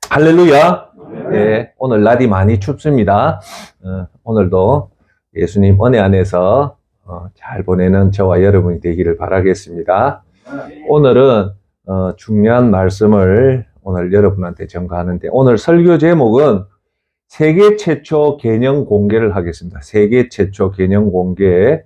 할렐루야. 예, 오늘 날이 많이 춥습니다. 오늘도 예수님 은혜 안에서 잘 보내는 저와 여러분이 되기를 바라겠습니다. 오늘은 중요한 말씀을 오늘 여러분한테 전가하는데, 오늘 설교 제목은 세계 최초 개념 공개를 하겠습니다. 세계 최초 개념 공개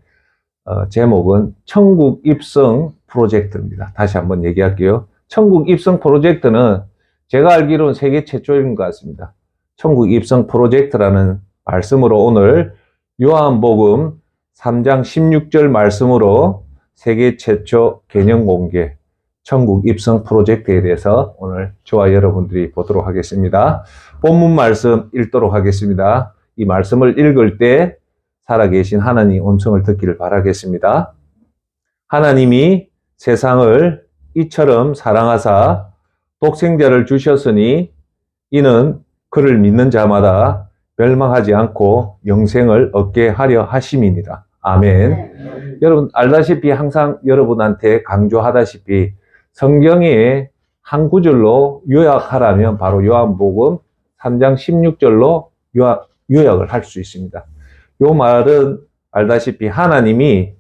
제목은 천국 입성 프로젝트입니다. 다시 한번 얘기할게요. 천국 입성 프로젝트는 제가 알기로는 세계 최초인 것 같습니다. 천국 입성 프로젝트라는 말씀으로 오늘 요한복음 3장 16절 말씀으로 세계 최초 개념 공개 천국 입성 프로젝트에 대해서 오늘 저와 여러분들이 보도록 하겠습니다. 본문 말씀 읽도록 하겠습니다. 이 말씀을 읽을 때 살아계신 하나님 음성을 듣기를 바라겠습니다. 하나님이 세상을 이처럼 사랑하사 독생자를 주셨으니 이는 그를 믿는 자마다 멸망하지 않고 영생을 얻게 하려 하심이니라. 아멘. 여러분 알다시피 항상 여러분한테 강조하다시피 성경의 한 구절로 요약하라면 바로 요한복음 3장 16절로 요약을 할 수 있습니다. 요 말은 알다시피 하나님이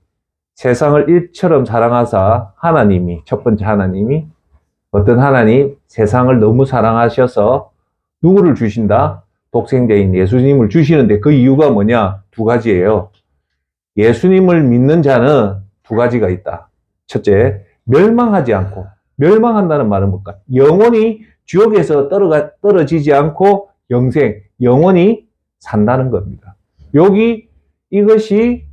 세상을 이처럼 사랑하사 하나님이 첫 번째 하나님이 어떤 하나님 세상을 너무 사랑하셔서 누구를 주신다? 독생자인 예수님을 주시는데 그 이유가 뭐냐? 두 가지예요. 예수님을 믿는 자는 두 가지가 있다. 첫째, 멸망하지 않고, 멸망한다는 말은 뭘까? 영원히 지옥에서 떨어지지 않고 영생, 영원히 산다는 겁니다. 여기 이것이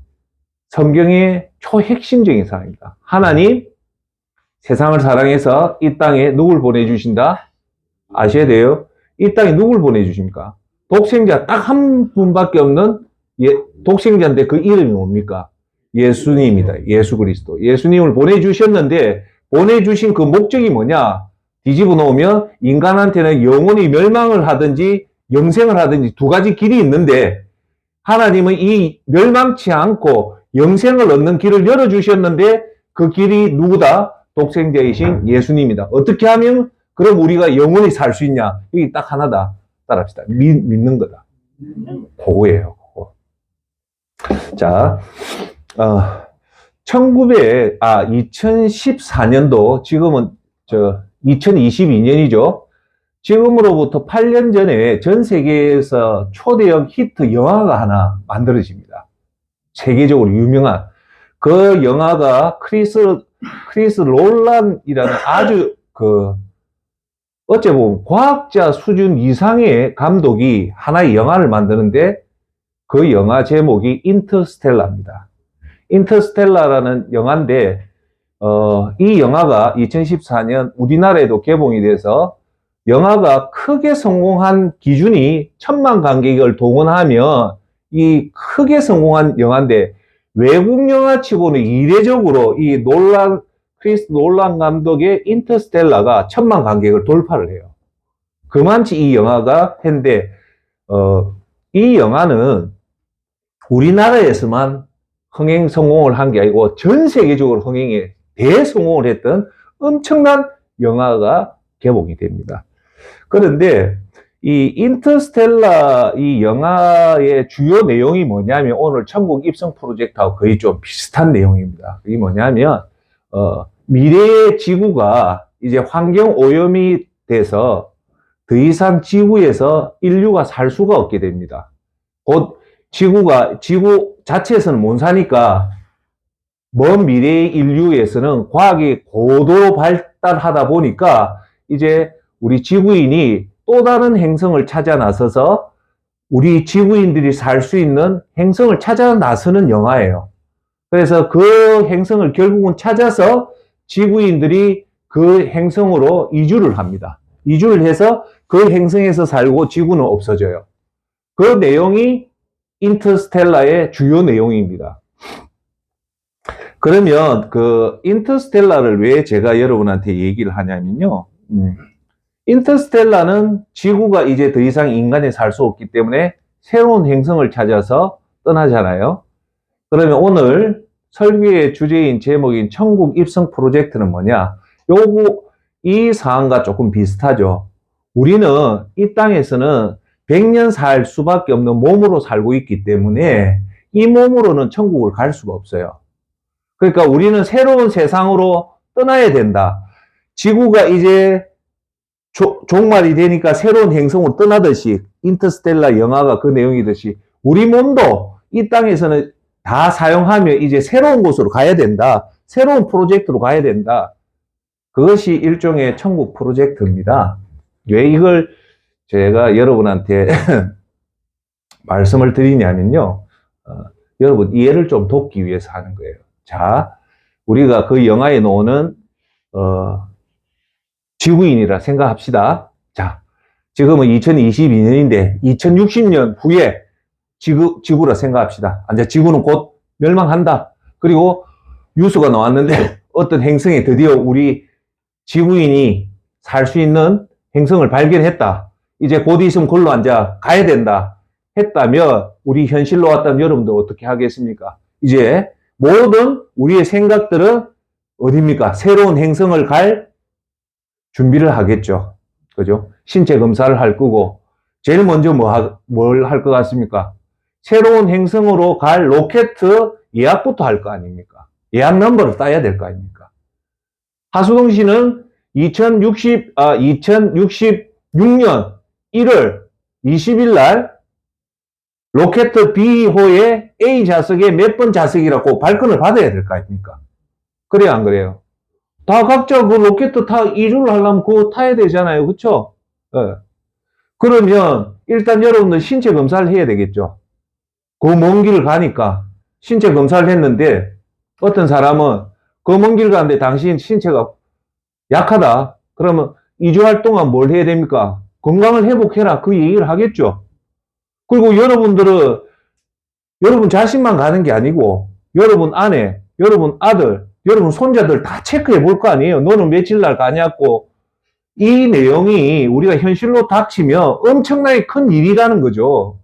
성경의 초핵심적인 사항입니다. 하나님 세상을 사랑해서 이 땅에 누굴 보내주신다? 아셔야 돼요. 이 땅에 누굴 보내주십니까? 독생자 딱 한 분밖에 없는 독생자인데 그 이름이 뭡니까? 예수님이다. 예수 그리스도. 예수님을 보내주셨는데 보내주신 그 목적이 뭐냐? 뒤집어 놓으면 인간한테는 영원히 멸망을 하든지 영생을 하든지 두 가지 길이 있는데 하나님은 이 멸망치 않고 영생을 얻는 길을 열어주셨는데 그 길이 누구다? 독생자이신 예수님이다. 어떻게 하면 그럼 우리가 영원히 살 수 있냐? 이게 딱 하나다. 따라합시다. 믿는 거다. 그거예요. 그거. 자, 2014년도 지금은 2022년이죠. 지금으로부터 8년 전에 전 세계에서 초대형 히트 영화가 하나 만들어집니다. 세계적으로 유명한 그 영화가 크리스 롤란이라는 아주 어째 보면 과학자 수준 이상의 감독이 하나의 영화를 만드는데 그 영화 제목이 인터스텔라입니다. 인터스텔라라는 영화인데 이 영화가 2014년 우리나라에도 개봉이 돼서 영화가 크게 성공한 기준이 1000만 관객을 동원하면 이 크게 성공한 영화인데 외국 영화치고는 이례적으로 이 크리스 놀란 감독의 인터스텔라가 1000만 관객을 돌파를 해요. 그만치 이 영화가 했는데 이 영화는 우리나라에서만 흥행 성공을 한 게 아니고 전 세계적으로 흥행에 대성공을 했던 엄청난 영화가 개봉이 됩니다. 그런데 이 인터스텔라 이 영화의 주요 내용이 뭐냐면 오늘 천국 입성 프로젝트하고 거의 좀 비슷한 내용입니다. 이게 뭐냐면 미래의 지구가 이제 환경 오염이 돼서 더 이상 지구에서 인류가 살 수가 없게 됩니다. 곧 지구 자체에서는 못 사니까 먼 미래의 인류에서는 과학이 고도로 발달하다 보니까 이제 우리 지구인이 또 다른 행성을 찾아 나서서 우리 지구인들이 살 수 있는 행성을 찾아 나서는 영화예요. 그래서 그 행성을 결국은 찾아서 지구인들이 그 행성으로 이주를 합니다. 이주를 해서 그 행성에서 살고 지구는 없어져요. 그 내용이 인터스텔라의 주요 내용입니다. 그러면 그 인터스텔라를 왜 제가 여러분한테 얘기를 하냐면요. 인터스텔라는 지구가 이제 더 이상 인간이 살 수 없기 때문에 새로운 행성을 찾아서 떠나잖아요. 그러면 오늘 설교의 주제인 제목인 천국 입성 프로젝트는 뭐냐? 이 사항과 조금 비슷하죠. 우리는 이 땅에서는 100년 살 수밖에 없는 몸으로 살고 있기 때문에 이 몸으로는 천국을 갈 수가 없어요. 그러니까 우리는 새로운 세상으로 떠나야 된다. 지구가 이제 종말이 되니까 새로운 행성으로 떠나듯이 인터스텔라 영화가 그 내용이듯이 우리 몸도 이 땅에서는 다 사용하며 이제 새로운 곳으로 가야 된다. 새로운 프로젝트로 가야 된다. 그것이 일종의 천국 프로젝트입니다. 왜 이걸 제가 여러분한테 말씀을 드리냐면요. 여러분 이해를 좀 돕기 위해서 하는 거예요. 자, 우리가 그 영화에 나오는 지구인이라 생각합시다. 자, 지금은 2022년인데 2060년 후에 지구라 생각합시다. 이제 지구는 곧 멸망한다. 그리고 뉴스가 나왔는데 어떤 행성에 드디어 우리 지구인이 살 수 있는 행성을 발견했다. 이제 곧 있으면 걸로 앉아 가야 된다. 했다면 우리 현실로 왔다면 여러분들 어떻게 하겠습니까? 이제 모든 우리의 생각들은 어디입니까? 새로운 행성을 갈 준비를 하겠죠. 그죠? 신체 검사를 할 거고, 제일 먼저 뭘 할 것 같습니까? 새로운 행성으로 갈 로켓 예약부터 할 거 아닙니까? 예약 넘버를 따야 될 거 아닙니까? 하수동 씨는 2066년 1월 20일 날 로켓 B호의 A 좌석에 몇 번 좌석이라고 발권을 받아야 될 거 아닙니까? 그래요, 안 그래요? 다 각자 그 로켓 타 이주를 하려면 그거 타야 되잖아요. 그쵸? 네. 그러면 일단 여러분들 신체 검사를 해야 되겠죠. 그 먼 길을 가니까 신체 검사를 했는데 어떤 사람은 그 먼 길 가는데 당신 신체가 약하다. 그러면 이주할 동안 뭘 해야 됩니까? 건강을 회복해라. 그 얘기를 하겠죠. 그리고 여러분들은 여러분 자신만 가는 게 아니고 여러분 아내, 여러분 아들, 여러분 손자들 다 체크해 볼 거 아니에요. 너는 며칠 날 가냐고. 이 내용이 우리가 현실로 닥치면 엄청나게 큰 일이라는 거죠.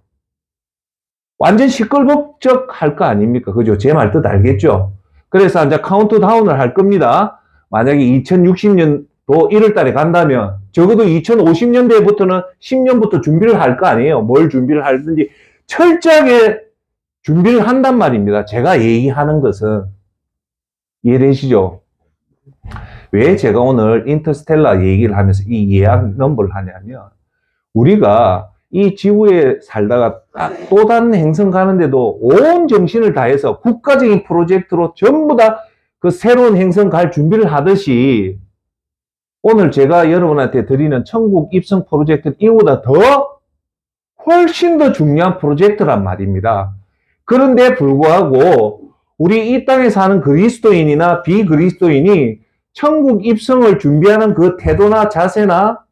완전 시끌벅적 할 거 아닙니까? 그죠? 제 말 뜻 알겠죠? 그래서 이제 카운트다운을 할 겁니다. 만약에 2060년도 1월 달에 간다면 적어도 2050년대부터는 10년부터 준비를 할 거 아니에요. 뭘 준비를 하든지 철저하게 준비를 한단 말입니다. 제가 얘기하는 것은 이해되시죠? 왜 제가 오늘 인터스텔라 얘기를 하면서 이 예약 넘버를 하냐면 우리가 이 지구에 살다가 또 다른 행성 가는데도 온 정신을 다해서 국가적인 프로젝트로 전부 다 그 새로운 행성 갈 준비를 하듯이 오늘 제가 여러분한테 드리는 천국 입성 프로젝트는 이보다 더 훨씬 더 중요한 프로젝트란 말입니다. 그런데 불구하고 우리 이 땅에 사는 그리스도인이나 비그리스도인이 천국 입성을 준비하는 그 태도나 자세나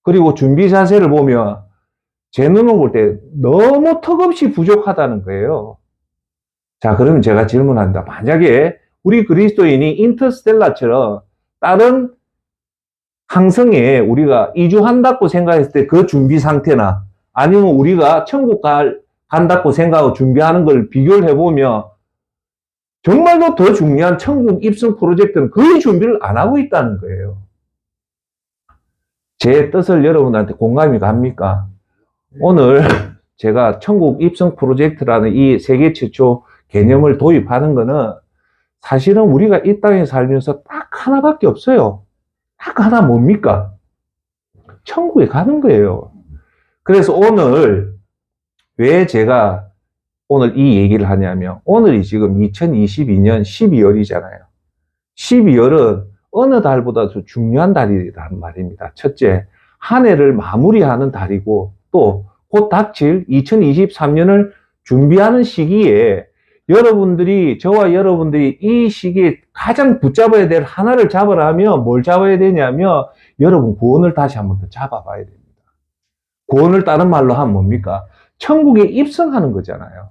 그리고 준비 자세를 보면 제 눈으로 볼 때 너무 턱없이 부족하다는 거예요. 자, 그러면 제가 질문한다. 만약에 우리 그리스도인이 인터스텔라처럼 다른 항성에 우리가 이주한다고 생각했을 때 그 준비 상태나 아니면 우리가 천국 간다고 생각하고 준비하는 걸 비교를 해보면 정말로 더 중요한 천국 입성 프로젝트는 거의 준비를 안 하고 있다는 거예요. 제 뜻을 여러분한테 공감이 갑니까? 오늘 제가 천국 입성 프로젝트라는 이 세계 최초 개념을 도입하는 거는 사실은 우리가 이 땅에 살면서 딱 하나밖에 없어요. 딱 하나 뭡니까? 천국에 가는 거예요. 그래서 오늘 왜 제가 오늘 이 얘기를 하냐면 오늘이 지금 2022년 12월이잖아요. 12월은 어느 달보다도 중요한 달이란 말입니다. 첫째, 한 해를 마무리하는 달이고 또 곧 닥칠 2023년을 준비하는 시기에 여러분들이 저와 여러분들이 이 시기에 가장 붙잡아야 될 하나를 잡으라 하면 뭘 잡아야 되냐면 여러분 구원을 다시 한번 더 잡아봐야 됩니다. 구원을 다른 말로 하면 뭡니까? 천국에 입성하는 거잖아요.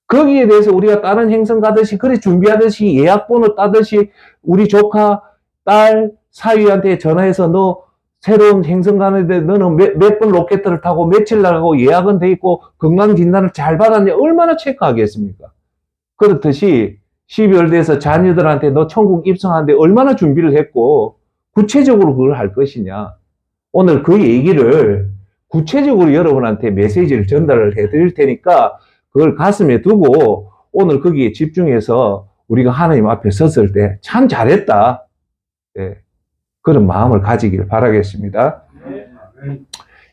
거기에 대해서 우리가 다른 행성 가듯이 그래 준비하듯이 예약번호 따듯이 우리 조카, 딸, 사위한테 전화해서 너 새로운 행성 가는데 너는 몇 번 로켓을 타고 며칠 나가고 예약은 돼 있고 건강진단을 잘 받았냐 얼마나 체크하겠습니까? 그렇듯이 12월 돼서 자녀들한테 너 천국 입성하는데 얼마나 준비를 했고 구체적으로 그걸 할 것이냐. 오늘 그 얘기를 구체적으로 여러분한테 메시지를 전달을 해드릴 테니까 그걸 가슴에 두고 오늘 거기에 집중해서 우리가 하나님 앞에 섰을 때 참 잘했다. 네, 그런 마음을 가지길 바라겠습니다.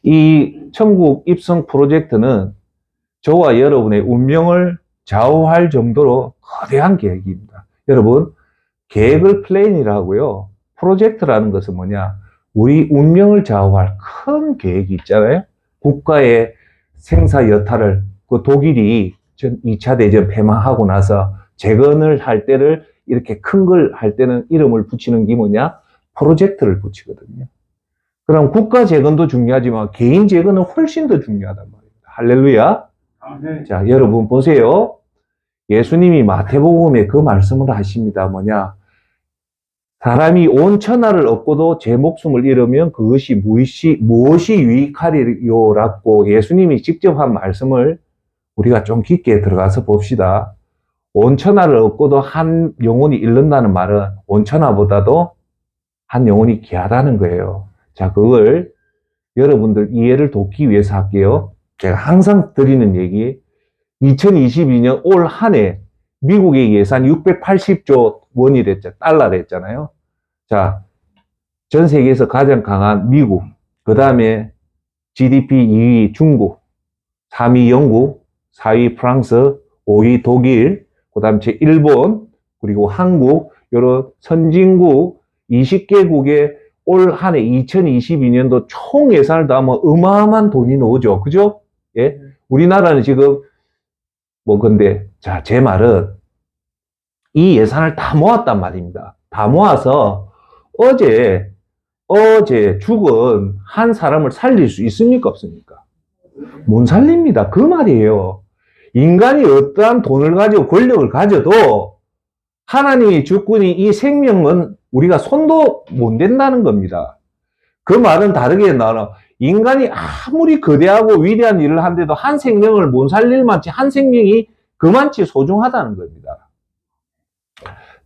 이 천국 입성 프로젝트는 저와 여러분의 운명을 좌우할 정도로 거대한 계획입니다. 여러분, 계획을 플랜이라고 하고요. 프로젝트라는 것은 뭐냐? 우리 운명을 좌우할 큰 계획이 있잖아요. 국가의 생사 여타를 그 독일이 2차 대전 폐망하고 나서 재건을 할 때를 이렇게 큰 걸 할 때는 이름을 붙이는 게 뭐냐? 프로젝트를 붙이거든요. 그럼 국가 재건도 중요하지만 개인 재건은 훨씬 더 중요하단 말입니다. 할렐루야. 네. 자, 여러분 보세요. 예수님이 마태복음에 그 말씀을 하십니다. 뭐냐? 사람이 온 천하를 얻고도 제 목숨을 잃으면 그것이 무엇이 유익하리요라고 예수님이 직접 한 말씀을 우리가 좀 깊게 들어가서 봅시다. 온 천하를 얻고도 한 영혼이 잃는다는 말은 온 천하보다도 한 영혼이 귀하다는 거예요. 자, 그걸 여러분들 이해를 돕기 위해서 할게요. 제가 항상 드리는 얘기, 2022년 올 한 해 미국의 예산 680조 원이 됐죠. 달러를 했잖아요. 자, 전 세계에서 가장 강한 미국, 그 다음에 GDP 2위 중국, 3위 영국, 4위 프랑스, 5위 독일, 그 다음에 일본, 그리고 한국, 이런 선진국 20개국의 올 한 해 2022년도 총 예산을 더하면 어마어마한 돈이 나오죠. 그죠? 예? 우리나라는 지금 근데 자, 제 말은 이 예산을 다 모았단 말입니다. 다 모아서 어제 죽은 한 사람을 살릴 수 있습니까? 없습니까? 못 살립니다. 그 말이에요. 인간이 어떠한 돈을 가지고 권력을 가져도 하나님의 주권이 이 생명은 우리가 손도 못 댄다는 겁니다. 그 말은 다르게 나눠 인간이 아무리 거대하고 위대한 일을 한데도 한 생명을 못 살릴 만치 한 생명이 그만치 소중하다는 겁니다.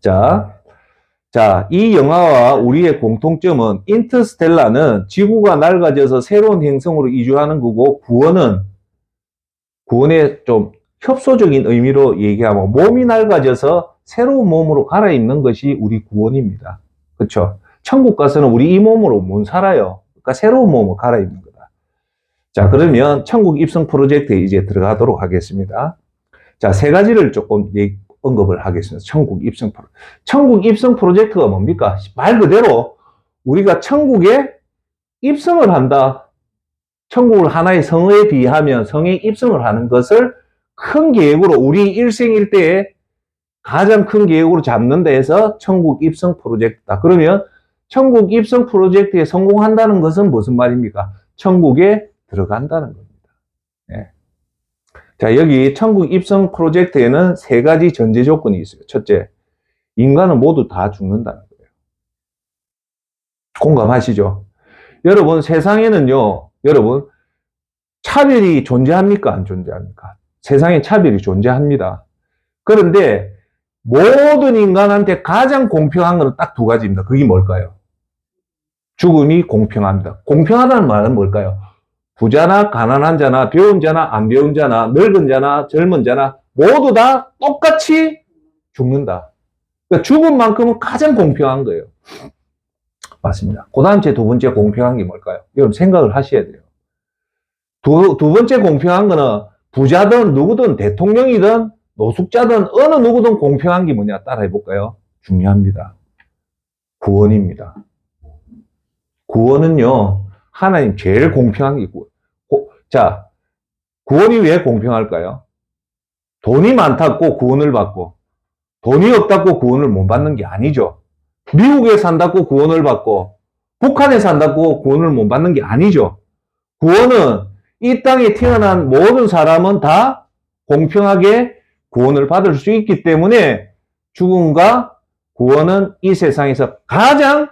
자, 이 영화와 우리의 공통점은 인터스텔라는 지구가 낡아져서 새로운 행성으로 이주하는 거고 구원의 좀 협소적인 의미로 얘기하면 몸이 낡아져서 새로운 몸으로 갈아입는 것이 우리 구원입니다. 그렇죠? 천국 가서는 우리 이 몸으로 못 살아요. 그러니까 새로운 몸으로 갈아입는 거다. 자, 그러면 천국 입성 프로젝트에 이제 들어가도록 하겠습니다. 자, 세 가지를 조금 언급을 하겠습니다. 천국 입성 프로젝트가 뭡니까? 말 그대로 우리가 천국에 입성을 한다. 천국을 하나의 성에 비하면 성에 입성을 하는 것을 큰 계획으로 우리 일생일대에 가장 큰 계획으로 잡는다 해서 천국 입성 프로젝트다. 그러면 천국 입성 프로젝트에 성공한다는 것은 무슨 말입니까? 천국에 들어간다는 겁니다. 네. 자, 여기 천국 입성 프로젝트에는 세 가지 전제 조건이 있어요. 첫째, 인간은 모두 다 죽는다는 거예요. 공감하시죠? 여러분, 세상에는요, 여러분, 차별이 존재합니까? 안 존재합니까? 세상에 차별이 존재합니다. 그런데 모든 인간한테 가장 공평한 것은 딱 두 가지입니다. 그게 뭘까요? 죽음이 공평합니다. 공평하다는 말은 뭘까요? 부자나 가난한 자나 배운 자나 안 배운 자나 늙은 자나 젊은 자나 모두 다 똑같이 죽는다. 그러니까 죽은 만큼은 가장 공평한 거예요. 맞습니다. 그 다음 제 두 번째 공평한 게 뭘까요? 여러분 생각을 하셔야 돼요. 두 번째 공평한 거는 부자든 누구든 대통령이든 노숙자든 어느 누구든 공평한 게 뭐냐 따라해 볼까요? 중요합니다. 구원입니다. 구원은요, 하나님 제일 공평한 게 구원. 자, 구원이 왜 공평할까요? 돈이 많다고 구원을 받고, 돈이 없다고 구원을 못 받는 게 아니죠. 미국에 산다고 구원을 받고, 북한에 산다고 구원을 못 받는 게 아니죠. 구원은 이 땅에 태어난 모든 사람은 다 공평하게 구원을 받을 수 있기 때문에 죽음과 구원은 이 세상에서 가장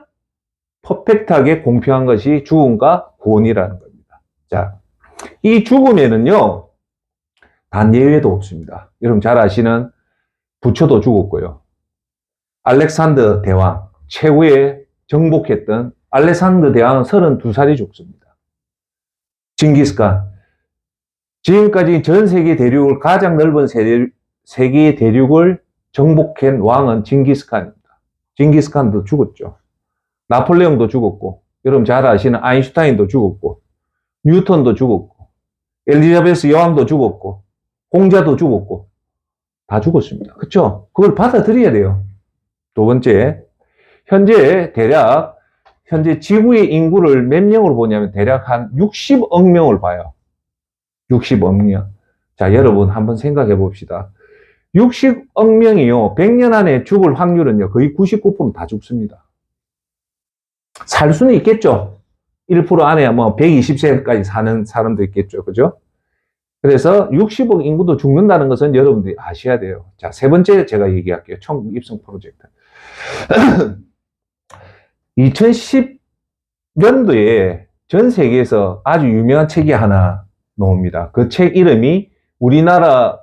퍼펙트하게 공평한 것이 죽음과 구원이라는 겁니다. 자, 이 죽음에는요, 단 예외도 없습니다. 여러분 잘 아시는 부처도 죽었고요. 알렉산더 대왕, 최후에 정복했던 알렉산더 대왕은 32살이 죽습니다. 징기스칸. 지금까지 전 세계 대륙을 가장 넓은 세계의 대륙을 정복한 왕은 징기스칸입니다. 징기스칸도 죽었죠. 나폴레옹도 죽었고, 여러분 잘 아시는 아인슈타인도 죽었고, 뉴턴도 죽었고, 엘리자베스 여왕도 죽었고, 공자도 죽었고, 다 죽었습니다. 그렇죠? 그걸 받아들여야 돼요. 두 번째, 현재 지구의 인구를 몇 명으로 보냐면 대략 한 60억 명을 봐요. 60억 명. 자, 여러분 한번 생각해 봅시다. 60억 명이요. 100년 안에 죽을 확률은요. 거의 99%다 죽습니다. 살 수는 있겠죠. 1% 안에 뭐 120세까지 사는 사람도 있겠죠. 그죠? 그래서 60억 인구도 죽는다는 것은 여러분들이 아셔야 돼요. 자, 세 번째 제가 얘기할게요. 천국 입성 프로젝트. 2010년도에 전 세계에서 아주 유명한 책이 하나 나옵니다. 그 책 이름이 우리나라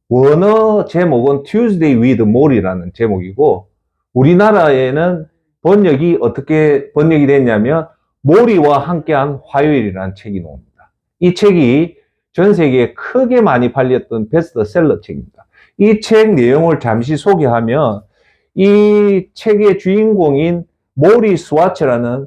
원어 제목은 Tuesday with Maury라는 제목이고, 우리나라에는 번역이 어떻게 번역이 됐냐면 모리와 함께한 화요일이라는 책이 나옵니다. 이 책이 전 세계에 크게 많이 팔렸던 베스트셀러 책입니다. 이 책 내용을 잠시 소개하면, 이 책의 주인공인 모리 스와츠라는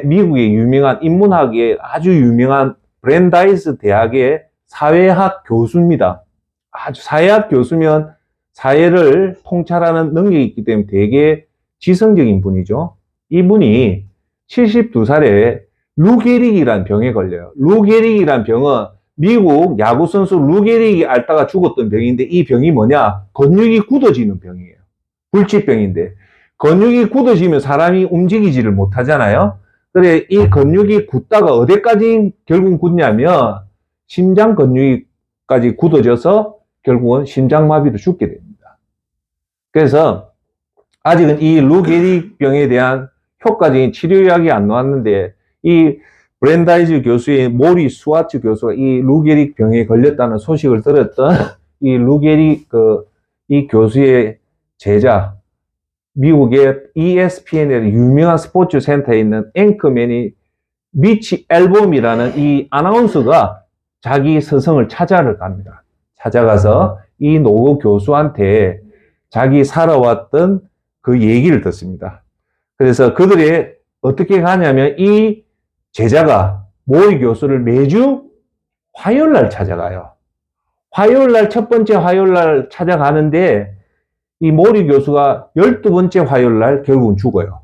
미국의 유명한 인문학의 아주 유명한 브랜다이스 대학의 사회학 교수입니다. 아주 사회학 교수면 사회를 통찰하는 능력이 있기 때문에 되게 지성적인 분이죠. 이분이 72살에 루 게릭이라는 병에 걸려요. 루 게릭이라는 병은 미국 야구선수 루 게릭이 앓다가 죽었던 병인데, 이 병이 뭐냐? 근육이 굳어지는 병이에요. 불치병인데, 근육이 굳어지면 사람이 움직이지를 못하잖아요. 그래, 이 근육이 굳다가 어디까지 결국 굳냐면 심장 근육까지 굳어져서 결국은 심장마비로 죽게 됩니다. 그래서 아직은 이 루 게릭 병에 대한 효과적인 치료약이 안 나왔는데, 이 브랜다이즈 교수의 모리 스와츠 교수가 이 루 게릭 병에 걸렸다는 소식을 들었던 이 루 게릭 이 교수의 제자, 미국의 ESPN의 유명한 스포츠 센터에 있는 앵커맨이 미치 앨범이라는 이 아나운서가 자기 스승을 찾아러 갑니다. 찾아가서 이 노고 교수한테 자기 살아왔던 그 얘기를 듣습니다. 그래서 그들이 어떻게 가냐면, 이 제자가 모리 교수를 매주 화요일 날 찾아가요. 화요일 날, 첫 번째 화요일 날 찾아가는데, 이 모리 교수가 12번째 화요일 날 결국은 죽어요.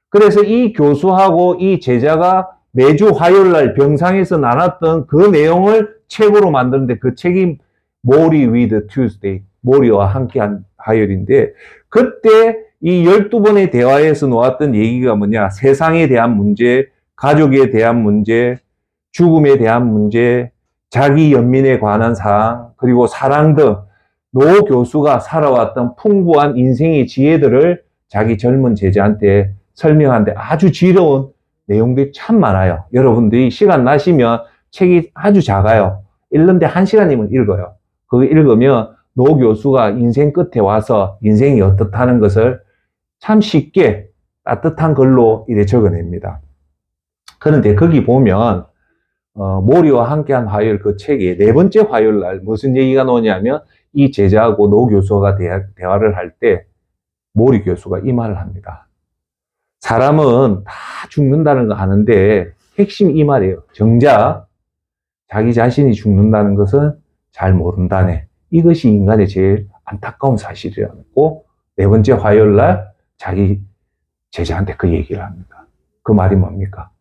그래서 이 교수하고 이 제자가 매주 화요일 날 병상에서 나눴던 그 내용을 책으로 만드는데, 그 책이 모리 with Tuesday, 모리와 함께한 화요일인데, 그때 이 12번의 대화에서 놓았던 얘기가 뭐냐? 세상에 대한 문제, 가족에 대한 문제, 죽음에 대한 문제, 자기 연민에 관한 사항, 그리고 사랑 등 노 교수가 살아왔던 풍부한 인생의 지혜들을 자기 젊은 제자한테 설명하는데, 아주 지혜로운 내용들이 참 많아요. 여러분들이 시간 나시면 책이 아주 작아요. 읽는데 1시간이면 읽어요. 그거 읽으면 노 교수가 인생 끝에 와서 인생이 어떻다는 것을 참 쉽게 따뜻한 글로 이래 적어냅니다. 그런데 거기 보면 모리와 함께한 화요일 그 책에 네 번째 화요일 날 무슨 얘기가 나오냐면, 이 제자하고 노 교수가 대화를 할 때 모리 교수가 이 말을 합니다. 사람은 다 죽는다는 거 아는데 핵심 이 말이에요. 정작 자기 자신이 죽는다는 것은 잘 모른다네. 이것이 인간의 제일 안타까운 사실이라고 네 번째 화요일 날 자기 제자한테 그 얘기를 합니다. 그 말이 뭡니까?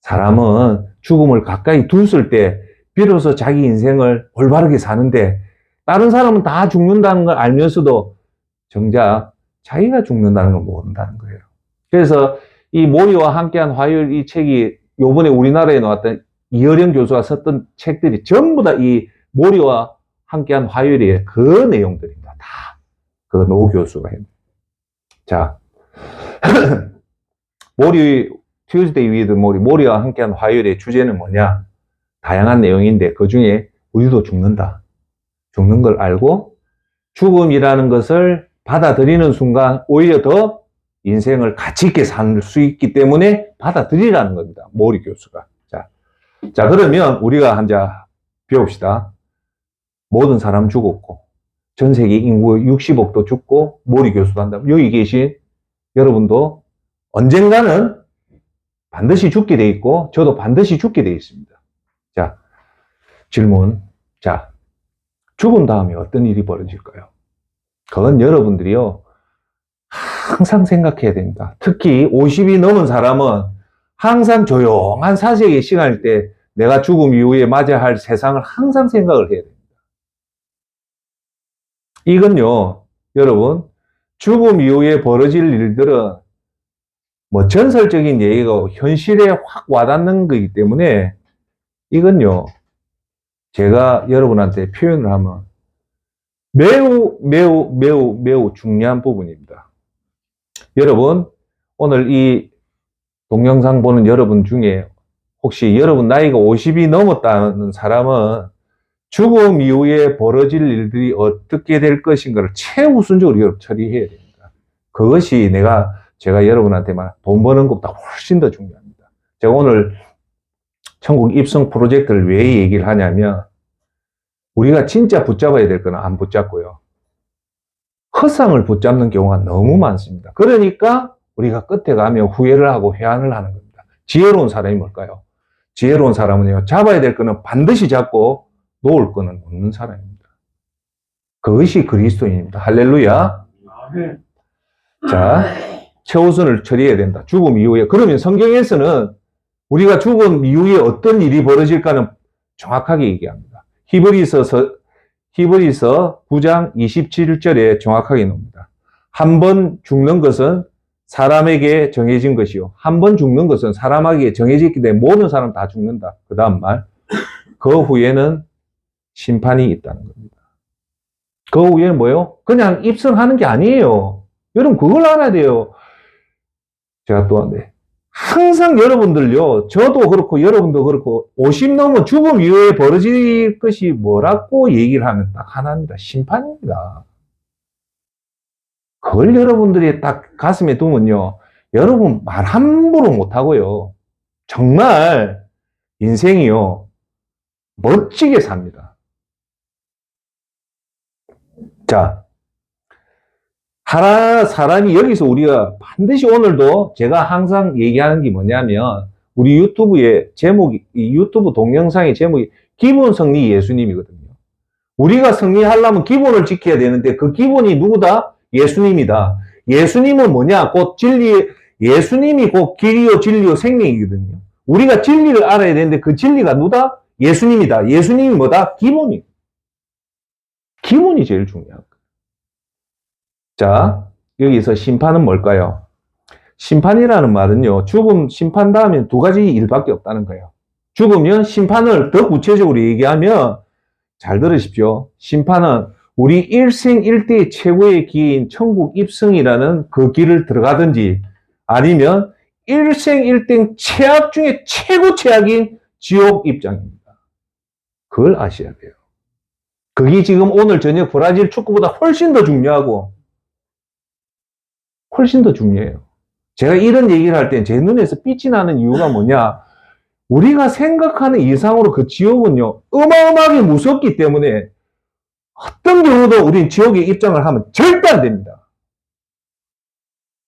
사람은 죽음을 가까이 뒀을 때 비로소 자기 인생을 올바르게 사는데, 다른 사람은 다 죽는다는 걸 알면서도 정작 자기가 죽는다는 걸 모른다는 거예요. 그래서 이 모리와 함께한 화요일 이 책이 요번에 우리나라에 나왔던 이어령 교수가 썼던 책들이 전부 다 이 모리와 함께한 화요일의 그 내용들입니다. 다 그 노 교수가 했습니다. 자, Tuesday with 모리와 함께한 화요일의 주제는 뭐냐? 다양한 내용인데 그 중에 우리도 죽는다. 죽는 걸 알고 죽음이라는 것을 받아들이는 순간 오히려 더 인생을 가치 있게 살 수 있기 때문에 받아들이라는 겁니다. 모리 교수가. 자, 그러면 우리가 한자 배웁시다. 모든 사람 죽었고, 전 세계 인구 60억도 죽고, 모리 교수도 한다면, 여기 계신 여러분도 언젠가는 반드시 죽게 돼 있고, 저도 반드시 죽게 돼 있습니다. 자, 질문. 자, 죽은 다음에 어떤 일이 벌어질까요? 그건 여러분들이요, 항상 생각해야 됩니다. 특히 50이 넘은 사람은 항상 조용한 사색의 시간일 때 내가 죽음 이후에 맞아야 할 세상을 항상 생각을 해야 됩니다. 이건요, 여러분, 죽음 이후에 벌어질 일들은 뭐 전설적인 얘기가 현실에 확 와닿는 거기 때문에 이건요, 제가 여러분한테 표현을 하면 매우 중요한 부분입니다. 여러분, 오늘 이 동영상 보는 여러분 중에 혹시 여러분 나이가 50이 넘었다는 사람은 죽음 이후에 벌어질 일들이 어떻게 될 것인가를 최우선적으로 처리해야 됩니다. 그것이 제가 여러분한테만 돈 버는 것보다 훨씬 더 중요합니다. 제가 오늘 천국 입성 프로젝트를 왜 얘기를 하냐면 우리가 진짜 붙잡아야 될 거는 안 붙잡고요. 허상을 붙잡는 경우가 너무 많습니다. 그러니까 우리가 끝에 가면 후회를 하고 회한을 하는 겁니다. 지혜로운 사람이 뭘까요? 지혜로운 사람은요, 잡아야 될 거는 반드시 잡고 놓을 거는 놓는 사람입니다. 그것이 그리스도인입니다. 할렐루야. 자, 최우선을 처리해야 된다. 죽음 이후에. 그러면 성경에서는 우리가 죽음 이후에 어떤 일이 벌어질까는 정확하게 얘기합니다. 히브리서 9장 27절에 정확하게 나옵니다. 한 번 죽는 것은 사람에게 정해진 것이요. 한 번 죽는 것은 사람에게 정해졌기 때문에 모든 사람 다 죽는다. 그 다음 말. 그 후에는 심판이 있다는 겁니다. 그 후에는 뭐예요? 그냥 입성하는 게 아니에요. 여러분 그걸 알아야 돼요. 제가 또 한데 항상 여러분들요, 저도 그렇고 여러분도 그렇고 50 넘은 죽음 이후에 벌어질 것이 뭐라고 얘기를 하면 딱 하나입니다. 심판입니다. 그걸 여러분들이 딱 가슴에 두면요, 여러분 말 함부로 못하고요, 정말 인생이요 멋지게 삽니다. 자, 사람이 여기서 우리가 반드시 오늘도 제가 항상 얘기하는 게 뭐냐면 우리 유튜브의 제목이, 유튜브 동영상의 제목이 기본 승리 예수님이거든요. 우리가 승리하려면 기본을 지켜야 되는데 그 기본이 누구다? 예수님이다. 예수님은 뭐냐? 곧 진리, 예수님이 곧 길이요 진리요 생명이거든요. 우리가 진리를 알아야 되는데 그 진리가 누구다? 예수님이다. 예수님이 뭐다? 기본이. 기본이 제일 중요한 거예요. 자, 여기서 심판은 뭘까요? 심판이라는 말은요, 죽음, 심판 다음에 두 가지 일밖에 없다는 거예요. 죽으면 심판을 더 구체적으로 얘기하면, 잘 들으십시오. 심판은 우리 일생일대의 최고의 기회인 천국 입성이라는 그 길을 들어가든지, 아니면 일생일대 최악 중에 최고 최악인 지옥 입장입니다. 그걸 아셔야 돼요. 그게 지금 오늘 저녁 브라질 축구보다 훨씬 더 중요하고, 훨씬 더 중요해요. 제가 이런 얘기를 할 때 제 눈에서 빛이 나는 이유가 뭐냐? 우리가 생각하는 이상으로 그 지옥은요, 어마어마하게 무섭기 때문에 어떤 경우도 우린 지옥에 입장을 하면 절대 안 됩니다.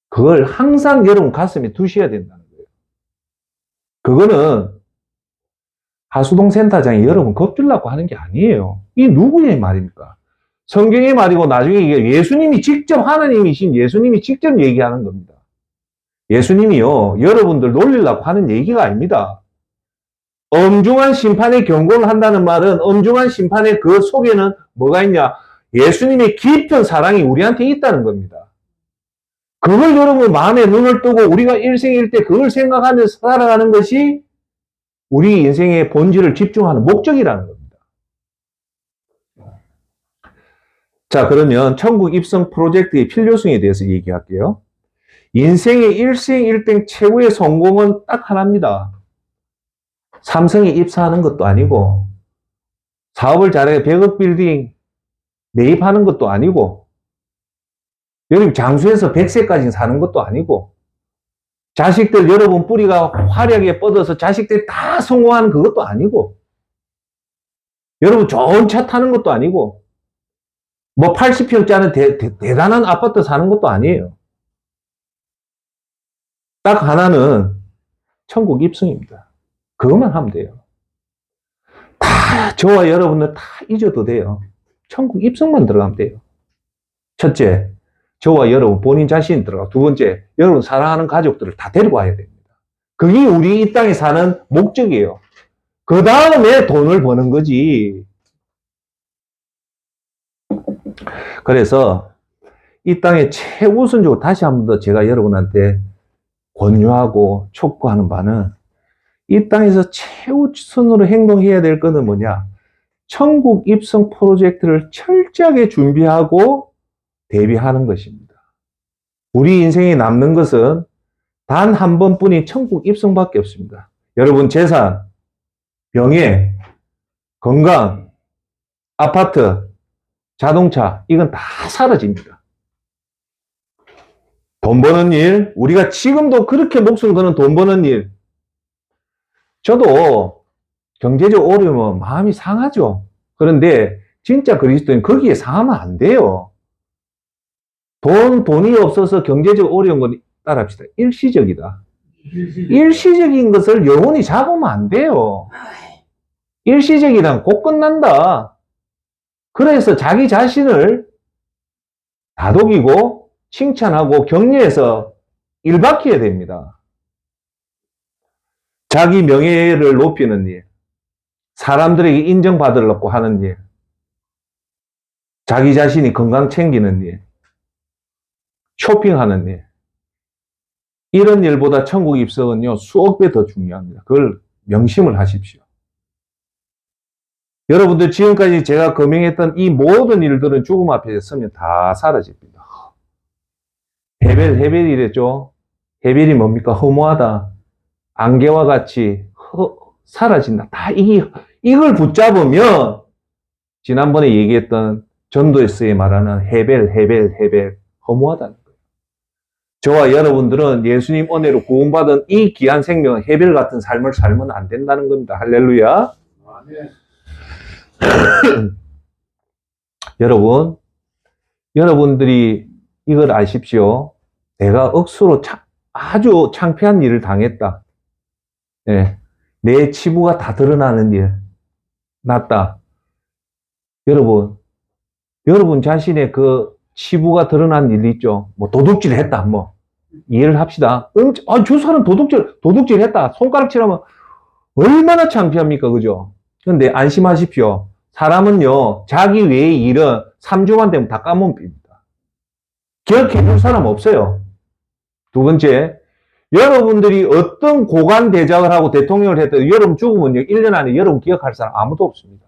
그걸 항상 여러분 가슴에 두셔야 된다는 거예요. 그거는 하수동 센터장이 여러분 겁주려고 하는 게 아니에요. 이 누구의 말입니까? 성경의 말이고 나중에 이게 예수님이 직접, 하나님이신 예수님이 직접 얘기하는 겁니다. 예수님이요, 여러분들 놀리려고 하는 얘기가 아닙니다. 엄중한 심판의 경고를 한다는 말은 엄중한 심판의 그 속에는 뭐가 있냐? 예수님의 깊은 사랑이 우리한테 있다는 겁니다. 그걸 여러분 마음에 눈을 뜨고 우리가 일생일대 그걸 생각하면서 살아가는 것이 우리 인생의 본질을 집중하는 목적이라는 겁니다. 자, 그러면 천국 입성 프로젝트의 필요성에 대해서 얘기할게요. 인생의 일생일대 최고의 성공은 딱 하나입니다. 삼성에 입사하는 것도 아니고, 사업을 잘해 100억 빌딩 매입하는 것도 아니고, 여러분 장수해서 100세까지 사는 것도 아니고 자식들 여러분 뿌리가 화려하게 뻗어서 자식들이 다 성공하는 그것도 아니고 여러분 좋은 차 타는 것도 아니고 뭐 80평짜리 대단한 아파트 사는 것도 아니에요. 딱 하나는 천국 입성입니다. 그것만 하면 돼요. 다 저와 여러분들 다 잊어도 돼요. 천국 입성만 들어가면 돼요. 첫째, 저와 여러분 본인 자신이 들어가고 두 번째, 여러분 사랑하는 가족들을 다 데리고 와야 됩니다. 그게 우리 이 땅에 사는 목적이에요. 그 다음에 돈을 버는 거지. 그래서 이 땅에 최우선적으로 다시 한 번 더 제가 여러분한테 권유하고 촉구하는 바는 이 땅에서 최우선으로 행동해야 될 것은 뭐냐? 천국 입성 프로젝트를 철저하게 준비하고 대비하는 것입니다. 우리 인생에 남는 것은 단 한 번뿐인 천국 입성밖에 없습니다. 여러분 재산, 명예, 건강, 아파트, 자동차 이건 다 사라집니다. 돈 버는 일, 우리가 지금도 그렇게 목숨 거는 돈 버는 일. 저도 경제적 어려우면 마음이 상하죠. 그런데 진짜 그리스도인 거기에 상하면 안 돼요. 돈이 없어서 경제적 어려운 건 따라합시다. 일시적이다. 일시적인 것을 영원히 잡으면 안 돼요. 일시적이란 곧 끝난다. 그래서 자기 자신을 다독이고 칭찬하고 격려해서 일박해야 됩니다. 자기 명예를 높이는 일, 사람들에게 인정받으려고 하는 일, 자기 자신이 건강 챙기는 일, 쇼핑하는 일, 이런 일보다 천국 입성은요 수억 배 더 중요합니다. 그걸 명심을 하십시오. 여러분들 지금까지 제가 거명했던 이 모든 일들은 죽음 앞에 서면 다 사라집니다. 헤벨이 이랬죠. 헤벨이 뭡니까? 허무하다. 안개와 같이 사라진다. 다 이걸 붙잡으면 지난번에 얘기했던 전도에서의 말하는 헤벨 허무하다는 거예요. 저와 여러분들은 예수님 은혜로 구원받은 이 귀한 생명은 헤벨 같은 삶을 살면 안 된다는 겁니다. 할렐루야. 여러분들이 이걸 아십시오. 내가 억수로 아주 창피한 일을 당했다. 네. 내 치부가 다 드러나는 일 났다. 여러분 자신의 그 치부가 드러난 일 있죠. 뭐 도둑질 했다. 뭐 이해를 합시다. 저 사람 도둑질 했다. 손가락질하면 얼마나 창피합니까? 그죠? 그런데 안심하십시오. 사람은요, 자기 외의 일은 3주만 되면 다 까먹습니다. 기억해 줄 사람 없어요. 두 번째, 여러분들이 어떤 고관 대작을 하고 대통령을 했더니 여러분 죽으면요, 1년 안에 여러분 기억할 사람 아무도 없습니다.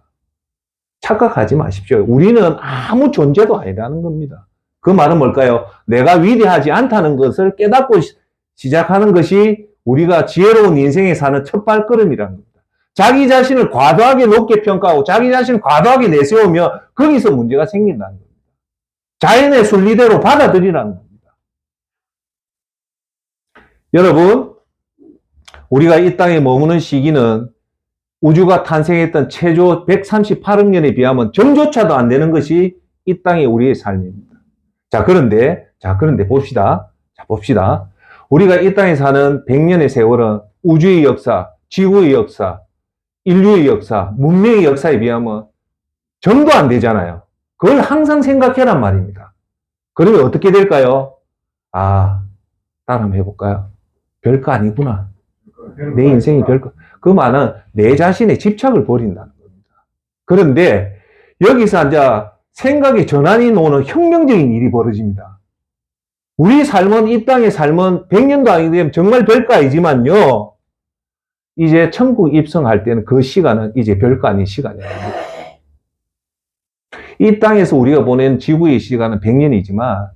착각하지 마십시오. 우리는 아무 존재도 아니라는 겁니다. 그 말은 뭘까요? 내가 위대하지 않다는 것을 깨닫고 시작하는 것이 우리가 지혜로운 인생에 사는 첫 발걸음이라는 겁니다. 자기 자신을 과도하게 높게 평가하고 자기 자신을 과도하게 내세우면 거기서 문제가 생긴다는 겁니다. 자연의 순리대로 받아들이라는 겁니다. 여러분, 우리가 이 땅에 머무는 시기는 우주가 탄생했던 최초 138억 년에 비하면 점조차도 안 되는 것이 이 땅의 우리의 삶입니다. 자, 그런데 봅시다. 우리가 이 땅에 사는 100년의 세월은 우주의 역사, 지구의 역사, 인류의 역사, 문명의 역사에 비하면 점도 안 되잖아요. 그걸 항상 생각해란 말입니다. 그러면 어떻게 될까요? 따라 한번 해볼까요? 별거 아니구나. 내 인생이 별거. 그 말은 내 자신의 집착을 버린다는 겁니다. 그런데 여기서 이제 생각의 전환이 오는 혁명적인 일이 벌어집니다. 우리 삶은 이 땅의 삶은 100년도 아니게 되면 정말 별거 아니지만요. 이제 천국 입성할 때는 그 시간은 이제 별거 아닌 시간이에요. 이 땅에서 우리가 보낸 지구의 시간은 100년이지만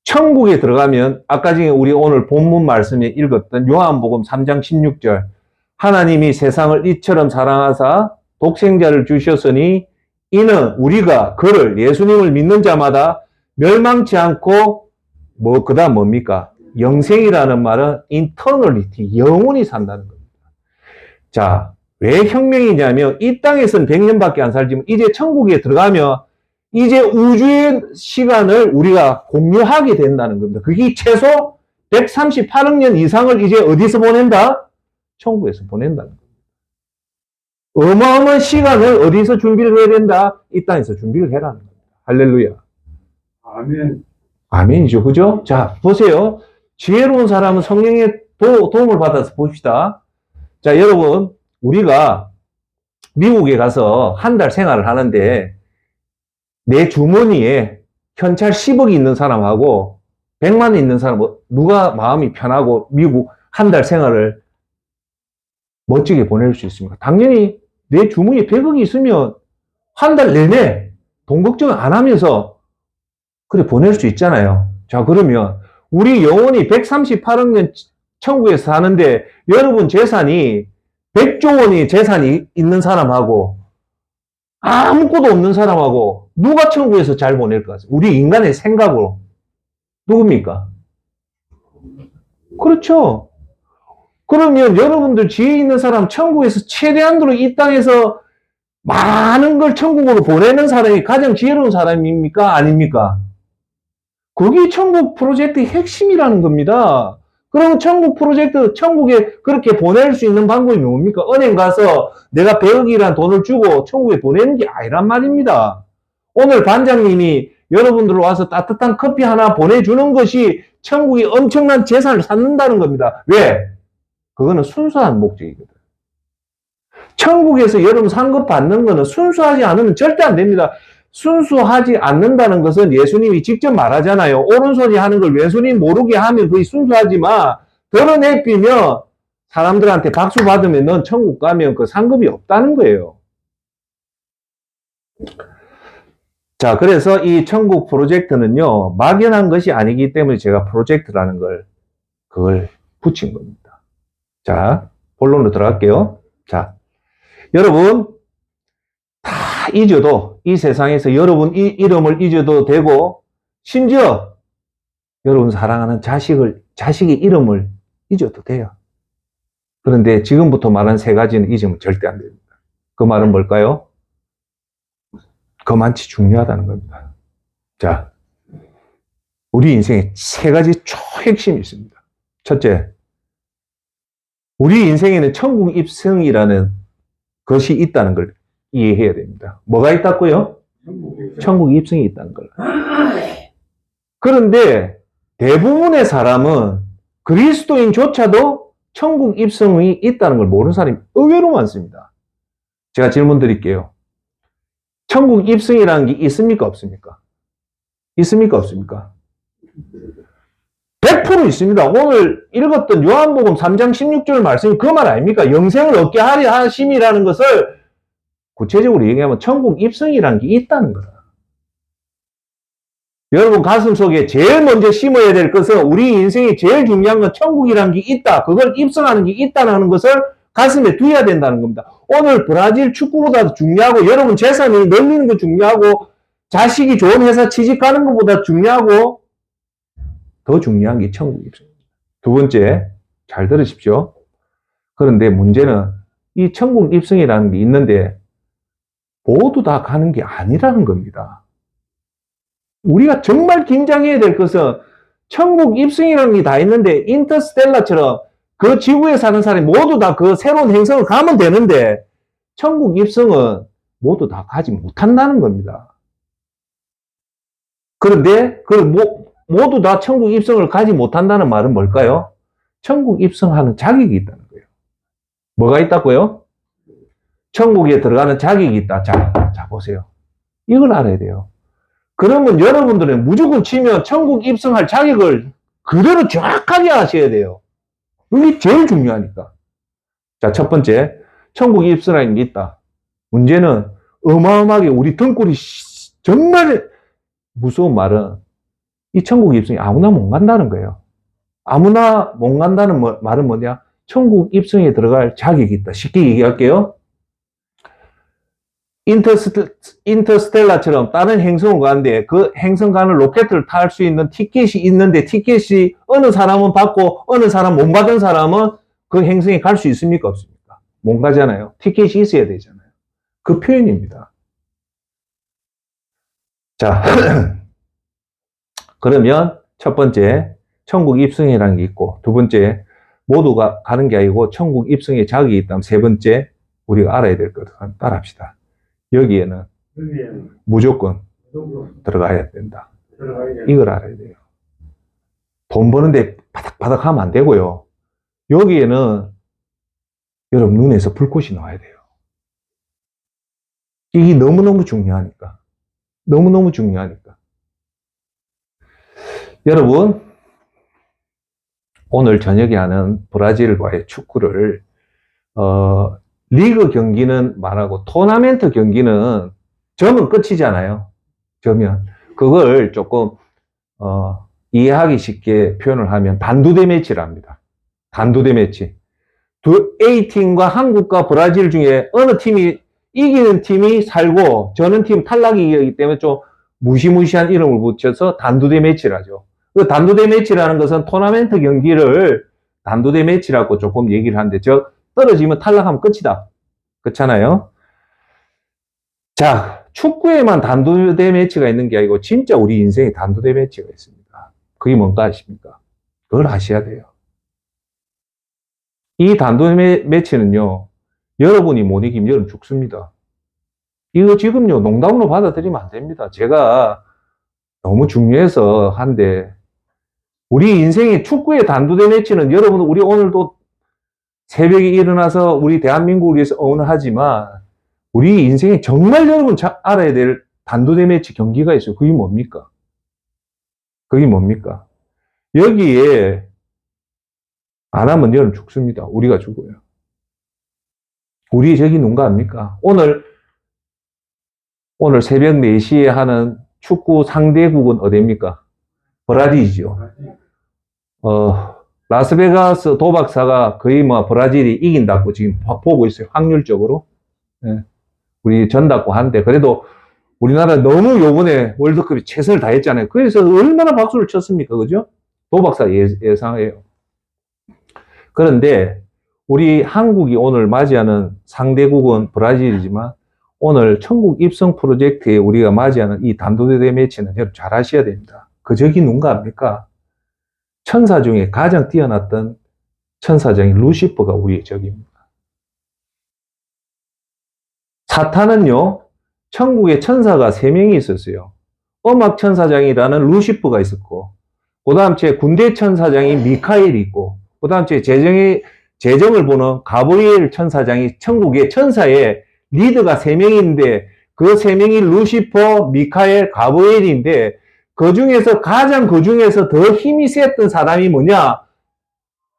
천국에 들어가면 아까 전에 우리 오늘 본문 말씀에 읽었던 요한복음 3장 16절 하나님이 세상을 이처럼 사랑하사 독생자를 주셨으니 이는 우리가 그를 예수님을 믿는 자마다 멸망치 않고 그 다음 뭡니까? 영생이라는 말은 eternity, 영원히 산다는 겁니다. 자, 왜 혁명이냐면 이 땅에서는 100년밖에 안 살지만 이제 천국에 들어가면 이제 우주의 시간을 우리가 공유하게 된다는 겁니다. 그게 최소 138억 년 이상을 이제 어디서 보낸다? 천국에서 보낸다는 겁니다. 어마어마한 시간을 어디서 준비를 해야 된다? 이 땅에서 준비를 해라는 겁니다. 할렐루야. 아멘. 아멘이죠. 그죠? 자, 보세요. 지혜로운 사람은 성령의 도움을 받아서 봅시다. 자, 여러분, 우리가 미국에 가서 한 달 생활을 하는데 내 주머니에 현찰 10억이 있는 사람하고 100만 원 있는 사람, 누가 마음이 편하고 미국 한 달 생활을 멋지게 보낼 수 있습니까? 당연히 내 주머니에 100억이 있으면 한 달 내내 돈 걱정 안 하면서 그래 보낼 수 있잖아요. 자, 그러면 우리 영혼이 138억 년 천국에서 사는데 여러분 재산이 100조 원의 재산이 있는 사람하고 아무것도 없는 사람하고 누가 천국에서 잘 보낼까? 우리 인간의 생각으로 누굽니까? 그렇죠. 그러면 여러분들 지혜 있는 사람 천국에서 최대한으로 이 땅에서 많은 걸 천국으로 보내는 사람이 가장 지혜로운 사람입니까? 아닙니까? 그게 천국 프로젝트의 핵심이라는 겁니다. 그러면 천국 프로젝트, 천국에 그렇게 보낼 수 있는 방법이 뭡니까? 은행 가서 내가 100억이란 돈을 주고 천국에 보내는 게 아니란 말입니다. 오늘 반장님이 여러분들 와서 따뜻한 커피 하나 보내주는 것이 천국이 엄청난 재산을 쌓는다는 겁니다. 왜? 그거는 순수한 목적이거든. 천국에서 여러분 상급 받는 거는 순수하지 않으면 절대 안 됩니다. 순수하지 않는다는 것은 예수님이 직접 말하잖아요. 오른손이 하는 걸 왼손이 모르게 하면 그게 순수하지만 드러내비면 사람들한테 박수 받으면 넌 천국 가면 그 상급이 없다는 거예요. 자, 그래서 이 천국 프로젝트는요, 막연한 것이 아니기 때문에 제가 프로젝트라는 그걸 붙인 겁니다. 자, 본론으로 들어갈게요. 자, 여러분, 다 잊어도, 이 세상에서 여러분 이름을 잊어도 되고, 심지어 여러분 사랑하는 자식의 이름을 잊어도 돼요. 그런데 지금부터 말한 세 가지는 잊으면 절대 안 됩니다. 그 말은 뭘까요? 그만치 중요하다는 겁니다. 자, 우리 인생에 세 가지 초핵심이 있습니다. 첫째, 우리 인생에는 천국 입성이라는 것이 있다는 걸 이해해야 됩니다. 뭐가 있다고요? 천국 입성이 있다는 걸. 그런데 대부분의 사람은 그리스도인조차도 천국 입성이 있다는 걸 모르는 사람이 의외로 많습니다. 제가 질문 드릴게요. 천국 입성이라는 게 있습니까? 없습니까? 있습니까? 없습니까? 100% 있습니다. 오늘 읽었던 요한복음 3장 16절 말씀이 그 말 아닙니까? 영생을 얻게 하려 하심이라는 것을 구체적으로 얘기하면 천국 입성이라는 게 있다는 거다. 여러분 가슴 속에 제일 먼저 심어야 될 것은 우리 인생에 제일 중요한 건 천국이라는 게 있다. 그걸 입성하는 게 있다는 것을 가슴에 두어야 된다는 겁니다. 오늘 브라질 축구보다 중요하고 여러분 재산이 늘리는 거 중요하고 자식이 좋은 회사 취직하는 것보다 중요하고 더 중요한 게 천국 입성입니다. 두 번째, 잘 들으십시오. 그런데 문제는 이 천국 입성이라는 게 있는데 모두 다 가는 게 아니라는 겁니다. 우리가 정말 긴장해야 될 것은 천국 입성이라는 게 다 있는데 인터스텔라처럼 그 지구에 사는 사람이 모두 다 그 새로운 행성을 가면 되는데 천국 입성은 모두 다 가지 못한다는 겁니다. 그런데 모두 다 천국 입성을 가지 못한다는 말은 뭘까요? 천국 입성하는 자격이 있다는 거예요. 뭐가 있다고요? 천국에 들어가는 자격이 있다. 자 보세요. 이걸 알아야 돼요. 그러면 여러분들은 무조건 치면 천국 입성할 자격을 그대로 정확하게 하셔야 돼요. 이게 제일 중요하니까. 자, 첫 번째, 천국 입성이라는 게 있다. 문제는 어마어마하게 우리 등골이 정말 무서운 말은 이 천국 입성이 아무나 못 간다는 거예요. 아무나 못 간다는 말은 뭐냐? 천국 입성에 들어갈 자격이 있다. 쉽게 얘기할게요. 인터스텔라처럼 다른 행성을 가는데 그 행성 가는 로켓을 탈 수 있는 티켓이 있는데 티켓이 어느 사람은 받고 어느 사람 못 받은 사람은 그 행성에 갈 수 있습니까? 없습니까? 못 가잖아요. 티켓이 있어야 되잖아요. 그 표현입니다. 자, 그러면 첫 번째, 천국 입성이라는 게 있고, 두 번째, 모두가 가는 게 아니고 천국 입성에 자격이 있다면 세 번째, 우리가 알아야 될 것을 따라합시다. 여기에는 여기에는 무조건 무조건 들어가야 된다. 들어가야 돼. 이걸 알아야 돼요. 돈 버는데 바닥바닥 하면 안 되고요. 여기에는 여러분 눈에서 불꽃이 나와야 돼요. 이게 너무너무 중요하니까. 너무너무 중요하니까. 여러분, 오늘 저녁에 하는 브라질과의 축구를, 리그 경기는 말하고 토너먼트 경기는 점은 끝이잖아요. 점면. 그걸 조금, 이해하기 쉽게 표현을 하면 단두대 매치를 합니다. 단두대 매치. A팀과 한국과 브라질 중에 어느 팀이 이기는 팀이 살고 저는 팀 탈락이기 때문에 좀 무시무시한 이름을 붙여서 단두대 매치를 하죠. 그 단두대 매치라는 것은 토너먼트 경기를 단두대 매치라고 조금 얘기를 하는데 저 떨어지면 탈락하면 끝이다. 그렇잖아요. 자, 축구에만 단두대 매치가 있는 게 아니고 진짜 우리 인생에 단두대 매치가 있습니다. 그게 뭔가 아십니까? 그걸 아셔야 돼요. 이 단두대 매치는요, 여러분이 못 이기면 여러분 죽습니다. 이거 지금요, 농담으로 받아들이면 안 됩니다. 제가 너무 중요해서 한데, 우리 인생의 축구의 단두대 매치는 여러분, 우리 오늘도 새벽에 일어나서 우리 대한민국을 위해서 응원하지만, 우리 인생에 정말 여러분 알아야 될 단두대 매치 경기가 있어요. 그게 뭡니까? 그게 뭡니까? 여기에 안 하면 여러분 죽습니다. 우리가 죽어요. 우리 저기 누가 합니까? 오늘 새벽 4시에 하는 축구 상대국은 어디입니까? 브라질이죠. 라스베가스 도박사가 거의 뭐 브라질이 이긴다고 지금 보고 있어요. 확률적으로. 네. 우리 전다고 하는데, 그래도 우리나라 너무 요번에 월드컵이 최선을 다했잖아요. 그래서 얼마나 박수를 쳤습니까? 그죠? 도박사 예상해요. 그런데 우리 한국이 오늘 맞이하는 상대국은 브라질이지만 오늘 천국 입성 프로젝트에 우리가 맞이하는 이 단두대 매치는 여러분 잘 아셔야 됩니다. 그 적이 누군가 합니까? 천사 중에 가장 뛰어났던 천사장인 루시퍼가 우리의 적입니다. 사탄은요, 천국에 천사가 3명이 있었어요. 음악 천사장이라는 루시퍼가 있었고, 그 다음 제 군대 천사장인 미카엘이 있고, 그 다음 제 재정을 보는 가브리엘 천사장이 천국의 천사의 리더가 3명인데, 그 3명이 루시퍼, 미카엘, 가브리엘인데, 그 중에서 더 힘이 셌던 사람이 뭐냐?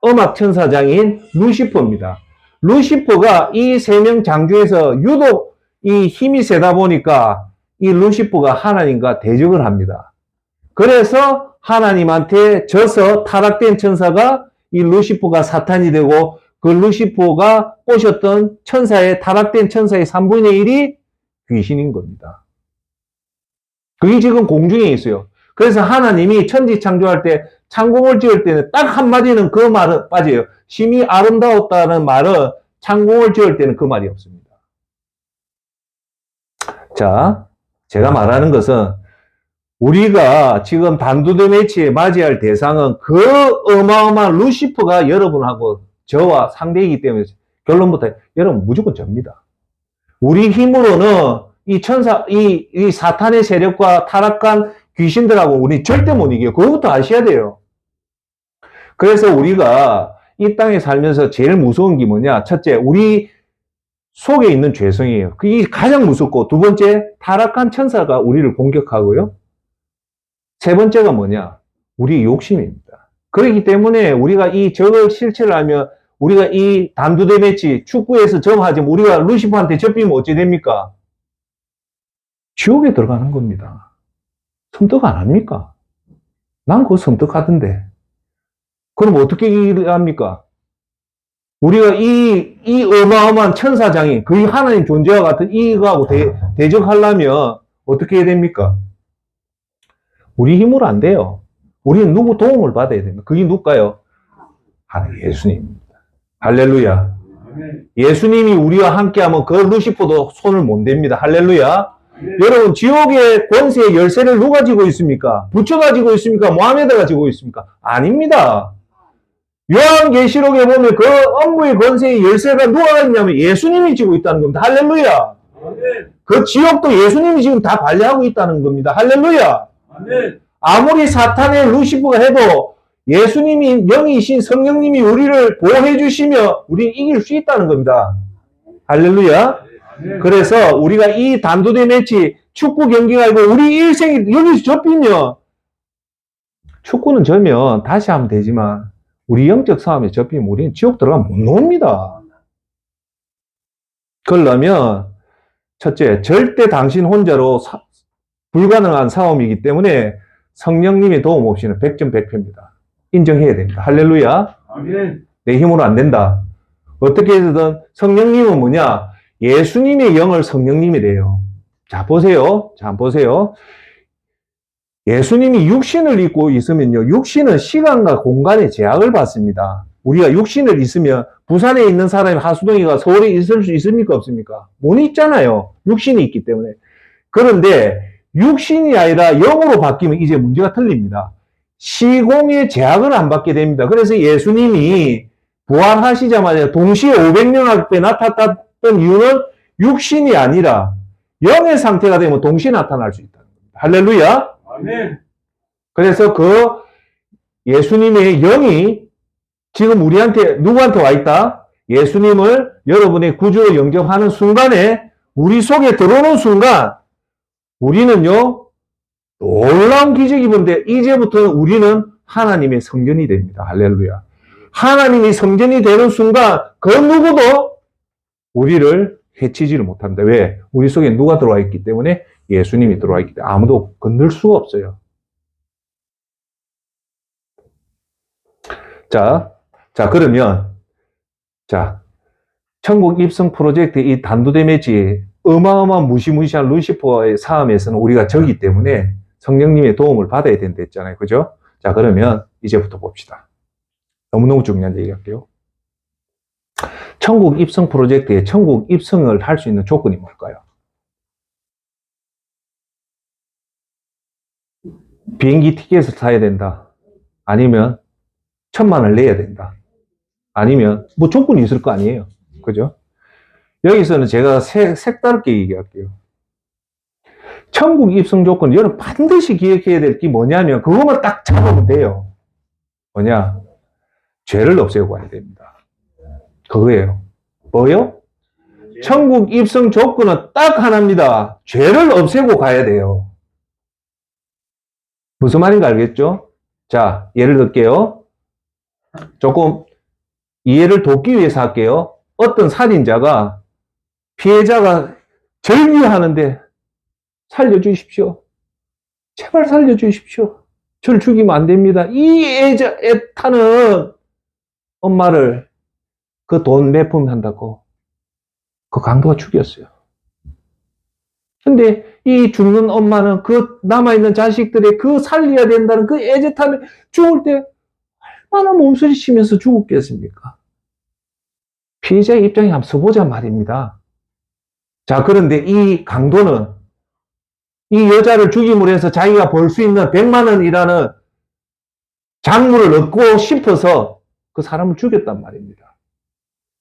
음악 천사장인 루시퍼입니다. 루시퍼가 이 3명 장 중에서 유독 이 힘이 세다 보니까 이 루시퍼가 하나님과 대적을 합니다. 그래서 하나님한테 져서 타락된 천사가 이 루시퍼가 사탄이 되고 그 루시퍼가 꼬셨던 타락된 천사의 3분의 1이 귀신인 겁니다. 그게 지금 공중에 있어요. 그래서 하나님이 천지 창조할 때 창공을 지을 때는 딱 한마디는 그 말은 빠져요. 심히 아름다웠다는 말은 창공을 지을 때는 그 말이 없습니다. 자, 제가 말하는 것은 우리가 지금 단두대 매치에 맞이할 대상은 그 어마어마한 루시퍼가 여러분하고 저와 상대이기 때문에 결론부터 여러분 무조건 접니다. 우리 힘으로는 이 사탄의 세력과 타락한 귀신들하고 우리 절대 못 이겨요. 그거부터 아셔야 돼요. 그래서 우리가 이 땅에 살면서 제일 무서운 게 뭐냐? 첫째, 우리 속에 있는 죄성이에요. 그게 가장 무섭고, 두 번째, 타락한 천사가 우리를 공격하고요. 세 번째가 뭐냐? 우리 욕심입니다. 그렇기 때문에 우리가 이 적을 실체를 하면 우리가 이 단두대 매치, 축구에서 점하지만 우리가 루시퍼한테 접히면 어찌 됩니까? 지옥에 들어가는 겁니다. 섬뜩 안 합니까? 난 그거 섬뜩하던데. 그럼 어떻게 합니까? 우리가 이 어마어마한 천사장이 거의 하나님 존재와 같은 이거하고 대적하려면 어떻게 해야 됩니까? 우리 힘으로 안 돼요. 우리는 누구 도움을 받아야 됩니다. 그게 누굴까요? 하나님 예수님입니다. 할렐루야. 예수님이 우리와 함께하면 그 루시퍼도 손을 못 댑니다. 할렐루야. 여러분, 지옥의 권세의 열쇠를 누가 지고 있습니까? 부처가 지고 있습니까? 모하메드가 지고 있습니까? 아닙니다. 요한계시록에 보면 그 업무의 권세의 열쇠가 누가 있냐면 예수님이 지고 있다는 겁니다. 할렐루야. 그 지옥도 예수님이 지금 다 관리하고 있다는 겁니다. 할렐루야. 아무리 사탄의 루시퍼가 해도 예수님이 영이신 성령님이 우리를 보호해 주시며 우리는 이길 수 있다는 겁니다. 할렐루야. 그래서 우리가 이 단두대 매치 축구 경기가 아니고 우리 일생이 여기서 접히면 축구는 져면 다시 하면 되지만 우리 영적 싸움에 접히면 우리는 지옥 들어가면 못 나옵니다. 그러려면 첫째, 절대 당신 혼자로 불가능한 싸움이기 때문에 성령님의 도움 없이는 100점 100패입니다. 인정해야 됩니다. 할렐루야. 내 힘으로 안 된다. 어떻게 해서든 성령님은 뭐냐? 예수님의 영을 성령님이래요. 자, 보세요. 자, 보세요. 예수님이 육신을 입고 있으면요. 육신은 시간과 공간의 제약을 받습니다. 우리가 육신을 있으면 부산에 있는 사람이 하수동이가 서울에 있을 수 있습니까? 없습니까? 못 있잖아요. 육신이 있기 때문에. 그런데 육신이 아니라 영으로 바뀌면 이제 문제가 틀립니다. 시공의 제약을 안 받게 됩니다. 그래서 예수님이 부활하시자마자 동시에 500명 앞에 나타났던 이유는 육신이 아니라 영의 상태가 되면 동시에 나타날 수 있다는 겁니다. 할렐루야. 아멘. 그래서 그 예수님의 영이 지금 우리한테 누구한테 와 있다? 예수님을 여러분의 구주로 영접하는 순간에 우리 속에 들어오는 순간 우리는요 놀라운 기적이 뭔데 이제부터 우리는 하나님의 성전이 됩니다. 할렐루야. 하나님이 성전이 되는 순간 그 누구도 우리를 해치지를 못합니다. 왜? 우리 속에 누가 들어와 있기 때문에 예수님이 들어와 있기 때문에 아무도 건들 수가 없어요. 자, 그러면 천국 입성 프로젝트 이 단두대 매치 어마어마한 무시무시한 루시퍼의 싸움에서는 우리가 적이기 때문에 성령님의 도움을 받아야 된다 했잖아요. 그죠? 자, 그러면 이제부터 봅시다. 너무너무 중요한 얘기 할게요. 천국 입성 프로젝트에 천국 입성을 할 수 있는 조건이 뭘까요? 비행기 티켓을 사야 된다. 아니면 1,000만 원을 내야 된다. 아니면 뭐 조건이 있을 거 아니에요. 그죠? 여기서는 제가 색다르게 얘기할게요. 천국 입성 조건, 여러분 반드시 기억해야 될 게 뭐냐면 그것만 딱 잡으면 돼요. 뭐냐? 죄를 없애고 가야 됩니다. 그거예요. 뭐요? 천국 입성 조건은 딱 하나입니다. 죄를 없애고 가야 돼요. 무슨 말인가 알겠죠? 자, 예를 들게요. 조금 이해를 돕기 위해서 할게요. 어떤 살인자가 피해자가 절규하는데 살려주십시오. 제발 살려주십시오. 저를 죽이면 안 됩니다. 이 애타는 엄마를 그 돈 매품한다고 그 강도가 죽였어요. 근데 이 죽는 엄마는 그 남아있는 자식들의 그 살려야 된다는 그 애틋함에 죽을 때 얼마나 몸서리치면서 죽었겠습니까? 피해자의 입장에 한번 서보자 말입니다. 자, 그런데 이 강도는 이 여자를 죽임으로 해서 자기가 벌 수 있는 100만 원이라는 작물을 얻고 싶어서 그 사람을 죽였단 말입니다.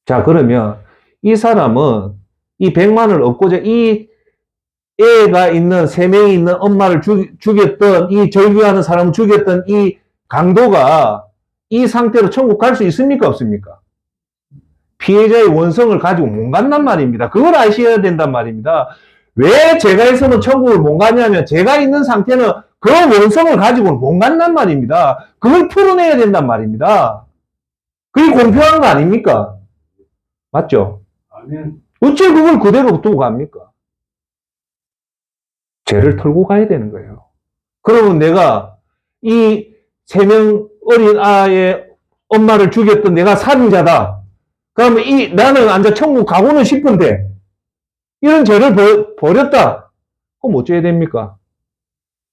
자, 그러면 이 사람은 이 100만 원을 얻고자 이 애가 있는 3명이 있는 엄마를 죽였던 이 절규하는 사람을 죽였던 이 강도가 이 상태로 천국 갈 수 있습니까? 없습니까? 피해자의 원성을 가지고 못 간단 말입니다. 그걸 아셔야 된단 말입니다. 왜 제가 해서는 천국을 못 가냐면 제가 있는 상태는 그 원성을 가지고는 못 간단 말입니다. 그걸 풀어내야 된단 말입니다. 그게 공평한 거 아닙니까? 맞죠? 아멘. 어째 그걸 그대로 두고 갑니까? 죄를 털고 가야 되는 거예요. 그러면 내가 이 3명 어린 아이의 엄마를 죽였던 내가 살인자다. 그러면 나는 앉아 천국 가고는 싶은데, 이런 죄를 버렸다. 그럼 어째야 됩니까?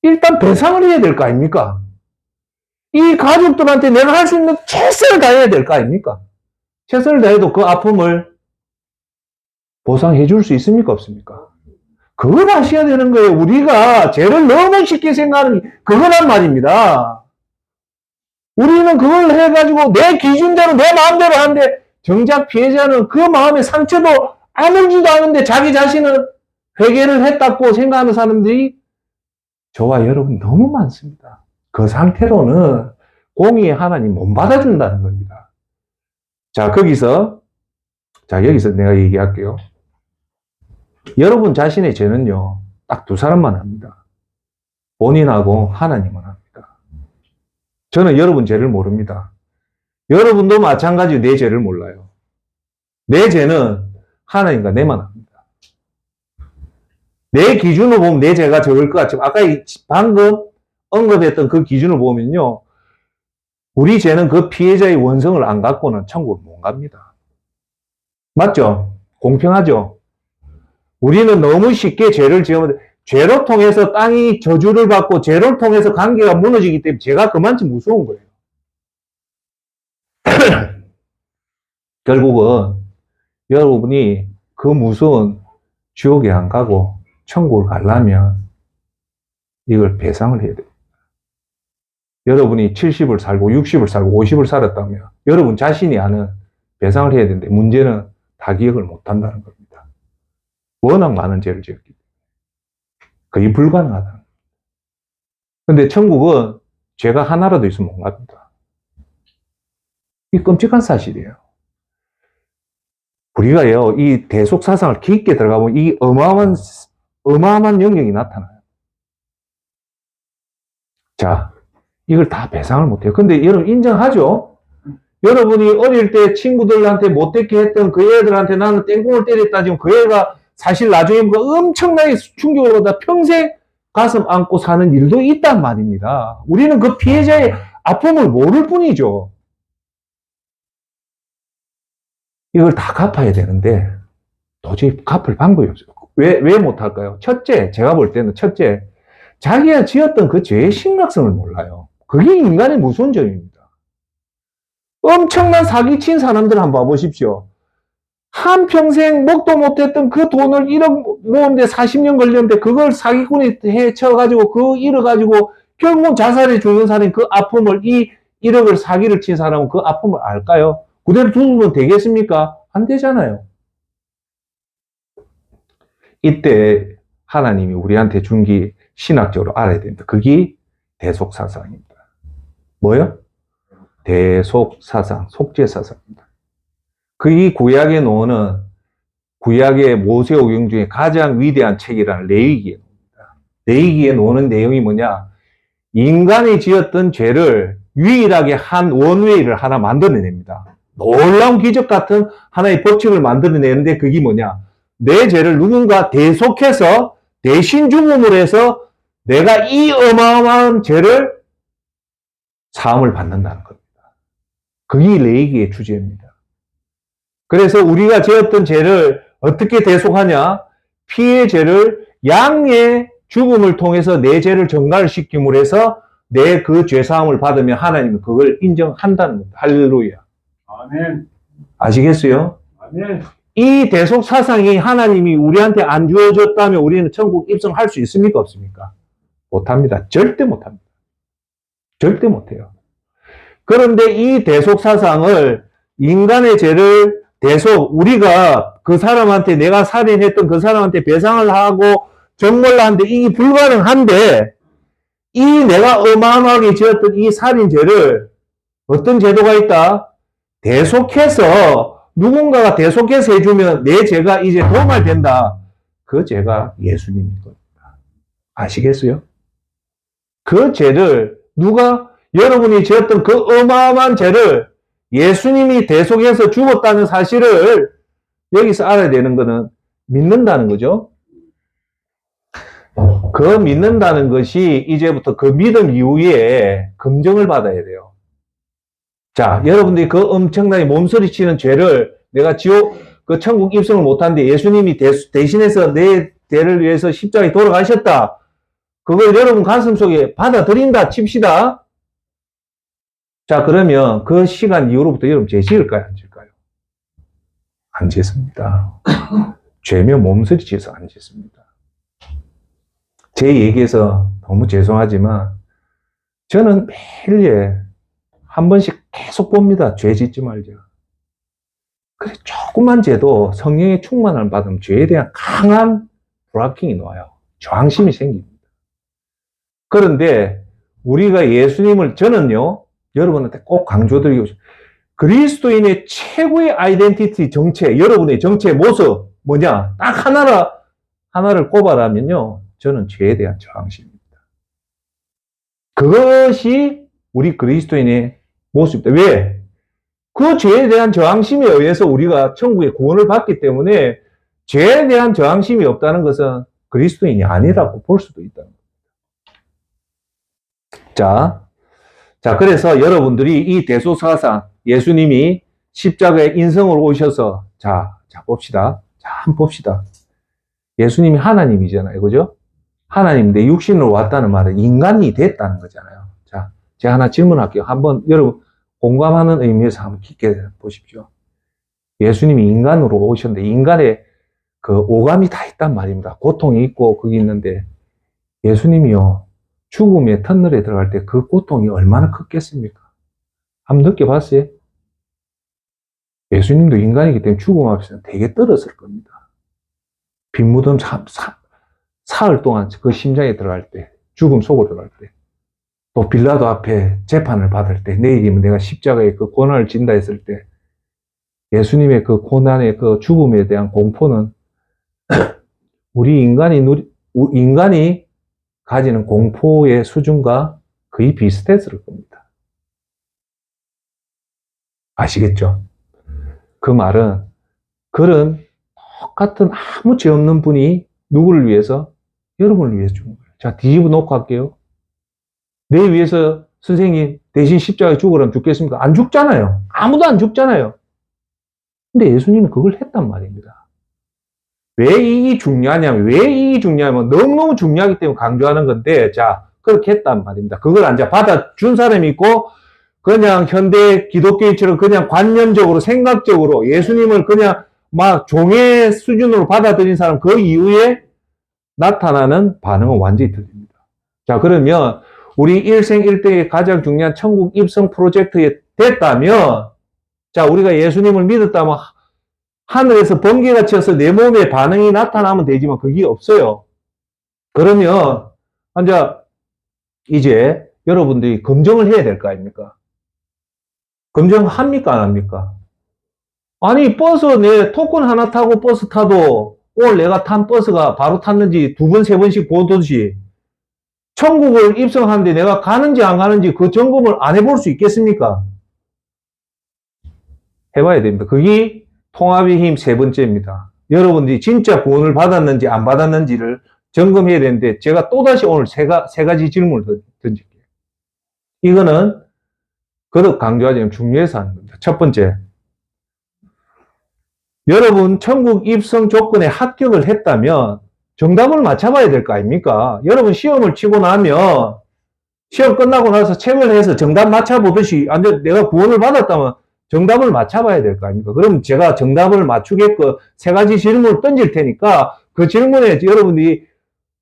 일단 배상을 해야 될 거 아닙니까? 이 가족들한테 내가 할 수 있는 최선을 다해야 될 거 아닙니까? 최선을 다해도 그 아픔을 보상해 줄 수 있습니까? 없습니까? 그걸 아셔야 되는 거예요. 우리가 죄를 너무 쉽게 생각하는 그거란 말입니다. 우리는 그걸 해가지고 내 기준대로 내 마음대로 하는데 정작 피해자는 그 마음의 상처도 아물지도 않은데 자기 자신은 회개를 했다고 생각하는 사람들이 저와 여러분 너무 많습니다. 그 상태로는 공의의 하나님 못 받아준다는 겁니다. 자, 여기서 내가 얘기할게요. 여러분 자신의 죄는요, 딱 두 사람만 합니다. 본인하고 하나님은 합니다. 저는 여러분 죄를 모릅니다. 여러분도 마찬가지로 내 죄를 몰라요. 내 죄는 하나님과 내만 합니다. 내 기준으로 보면 내 죄가 적을 것 같지만, 아까 방금 언급했던 그 기준을 보면요, 우리 죄는 그 피해자의 원성을 안 갖고는 천국을 못 갑니다. 맞죠? 공평하죠? 우리는 너무 쉽게 죄를 지으면 죄로 통해서 땅이 저주를 받고 죄로 통해서 관계가 무너지기 때문에 죄가 그만큼 무서운 거예요. 결국은 여러분이 그 무서운 지옥에 안 가고 천국을 가려면 이걸 배상을 해야 돼요. 여러분이 70을 살고 60을 살고 50을 살았다면 여러분 자신이 아는 배상을 해야 되는데 문제는 다 기억을 못 한다는 겁니다. 워낙 많은 죄를 지었기 때문에. 거의 불가능하다는 겁니다. 근데 천국은 죄가 하나라도 있으면 못 갑니다. 이 끔찍한 사실이에요. 우리가요, 이 대속사상을 깊게 들어가보면 이 어마어마한 영역이 나타나요. 자, 이걸 다 배상을 못해요. 근데 여러분 인정하죠? 여러분이 어릴 때 친구들한테 못되게 했던 그 애들한테 나는 땡콩을 때렸다. 지금 그 애가 사실 나중에 엄청나게 충격을 받아 평생 가슴 안고 사는 일도 있단 말입니다. 우리는 그 피해자의 아픔을 모를 뿐이죠. 이걸 다 갚아야 되는데 도저히 갚을 방법이 없어요. 왜 못할까요? 첫째, 제가 볼 때는 자기가 지었던 그 죄의 심각성을 몰라요. 그게 인간의 무서운 점입니다. 엄청난 사기친 사람들 한번 봐보십시오. 한평생 먹도 못했던 그 돈을 1억 모으는데 40년 걸렸는데 그걸 사기꾼이 해쳐가지고 그 잃어가지고 결국은 자살해 죽는 사람이 그 아픔을 1억을 사기를 친 사람은 그 아픔을 알까요? 그대로 두면 되겠습니까? 안 되잖아요. 이때 하나님이 우리한테 준 게 신학적으로 알아야 됩니다. 그게 대속사상입니다. 뭐요? 대속사상, 속죄사상입니다. 이 구약에 놓는 구약의 모세오경 중에 가장 위대한 책이라는 레위기에 놓습니다. 레위기에 놓는 내용이 뭐냐? 인간이 지었던 죄를 유일하게 한 원웨이를 하나 만들어냅니다. 놀라운 기적 같은 하나의 법칙을 만들어내는데 그게 뭐냐? 내 죄를 누군가 대속해서 대신 죽음을 해서 내가 이 어마어마한 죄를 사함을 받는다는 겁니다. 그게 레위기의 주제입니다. 그래서 우리가 지었던 죄를 어떻게 대속하냐? 피의 죄를 양의 죽음을 통해서 내 죄를 전가를 시킴으로 해서 내 그 죄사함을 받으면 하나님은 그걸 인정한다는 겁니다. 할렐루야. 아멘. 아시겠어요? 아멘. 이 대속 사상이 하나님이 우리한테 안 주어졌다면 우리는 천국 입성할 수 있습니까? 없습니까? 못합니다. 절대 못합니다. 절대 못해요. 그런데 이 대속 사상을 인간의 죄를 우리가 그 사람한테 내가 살인했던 그 사람한테 배상을 하고 정벌을 하는데 이게 불가능한데 이 내가 어마어마하게 지었던 이 살인죄를 어떤 제도가 있다? 대속해서 누군가가 대속해서 해주면 내 죄가 이제 도말된다. 그 죄가 예수님인 겁니다. 아시겠어요? 그 죄를 여러분이 지었던 그 어마어마한 죄를 예수님이 대속해서 죽었다는 사실을 여기서 알아야 되는 거는 믿는다는 거죠. 그 믿는다는 것이 이제부터 그 믿음 이후에 검증을 받아야 돼요. 자, 여러분들이 그 엄청나게 몸서리치는 죄를 내가 그 천국 입성을 못하는데 예수님이 대신해서 내 대를 위해서 십자가에 돌아가셨다. 그걸 여러분 가슴 속에 받아들인다 칩시다. 자, 그러면 그 시간 이후로부터 여러분 죄 지을까요? 안 지을까요? 안 짓습니다. 죄며 몸서리치에서 안 짓습니다. 제 얘기해서 너무 죄송하지만 저는 매일에 한 번씩 계속 봅니다. 죄 짓지 말자. 그래, 조금만 죄도 성령의 충만을 받으면 죄에 대한 강한 브라킹이 나와요. 저항심이 생깁니다. 그런데 우리가 예수님을, 저는요, 여러분한테 꼭 강조드리고 싶어요. 그리스도인의 최고의 아이덴티티 정체, 여러분의 정체 모습, 뭐냐? 딱 하나를 꼽아라면요, 저는 죄에 대한 저항심입니다. 그것이 우리 그리스도인의 모습입니다. 왜? 그 죄에 대한 저항심에 의해서 우리가 천국의 구원을 받기 때문에 죄에 대한 저항심이 없다는 것은 그리스도인이 아니라고 볼 수도 있다는 겁니다. 자, 그래서 여러분들이 이 대소사상, 예수님이 십자가에 인성으로 오셔서, 자, 봅시다. 자, 한번 봅시다. 예수님이 하나님이잖아요. 그죠? 하나님인데 육신으로 왔다는 말은 인간이 됐다는 거잖아요. 자, 제가 하나 질문할게요. 한번 여러분 공감하는 의미에서 한번 깊게 보십시오. 예수님이 인간으로 오셨는데 인간의 그 오감이 다 있단 말입니다. 고통이 있고 그게 있는데 예수님이요. 죽음의 터널에 들어갈 때 그 고통이 얼마나 컸겠습니까? 한번 느껴봤어요? 예수님도 인간이기 때문에 죽음 앞에서 되게 떨었을 겁니다. 빈무덤 사흘 동안 그 심장에 들어갈 때, 죽음 속으로 들어갈 때, 또 빌라도 앞에 재판을 받을 때, 내일이면 내가 십자가에 그 고난을 진다 했을 때, 예수님의 그 고난의 그 죽음에 대한 공포는 우리 인간이 가지는 공포의 수준과 거의 비슷했을 겁니다. 아시겠죠? 그 말은 그런 똑같은 아무 죄 없는 분이 누구를 위해서? 여러분을 위해서 죽은 거예요. 자, 뒤집어 놓고 할게요. 내 위해서 선생님 대신 십자가에 죽으라면 죽겠습니까? 안 죽잖아요. 아무도 안 죽잖아요. 근데 예수님은 그걸 했단 말입니다. 왜 이게 중요하냐면 너무너무 중요하기 때문에 강조하는 건데, 자, 그렇게 했단 말입니다. 그걸 이제 받아준 사람이 있고, 그냥 현대 기독교인처럼 그냥 관념적으로, 생각적으로 예수님을 그냥 막 종의 수준으로 받아들인 사람, 그 이후에 나타나는 반응은 완전히 틀립니다. 자, 그러면 우리 일생일대의 가장 중요한 천국 입성 프로젝트에 됐다면, 자, 우리가 예수님을 믿었다면 하늘에서 번개가 쳐서 내 몸에 반응이 나타나면 되지만 그게 없어요. 그러면 이제 여러분들이 검증을 해야 될 거 아닙니까? 검증합니까? 안 합니까? 아니, 버스 내 토큰 하나 타고 버스 타도 오늘 내가 탄 버스가 바로 탔는지 두 번, 세 번씩 보듯이 천국을 입성하는데 내가 가는지 안 가는지 그 점검을 안 해볼 수 있겠습니까? 해봐야 됩니다. 그게 통합의 힘 세 번째입니다. 여러분들이 진짜 구원을 받았는지 안 받았는지를 점검해야 되는데 제가 또다시 오늘 세 가지 질문을 던질게요. 이거는 그릇 강조하자면 중요해서 하는 겁니다. 첫 번째, 여러분 천국 입성 조건에 합격을 했다면 정답을 맞춰봐야 될 거 아닙니까? 여러분 시험을 치고 나면 시험 끝나고 나서 책을 해서 정답 맞춰보듯이 내가 구원을 받았다면 정답을 맞춰봐야 될 거 아닙니까? 그럼 제가 정답을 맞추게끔 세 가지 질문을 던질 테니까 그 질문에 여러분이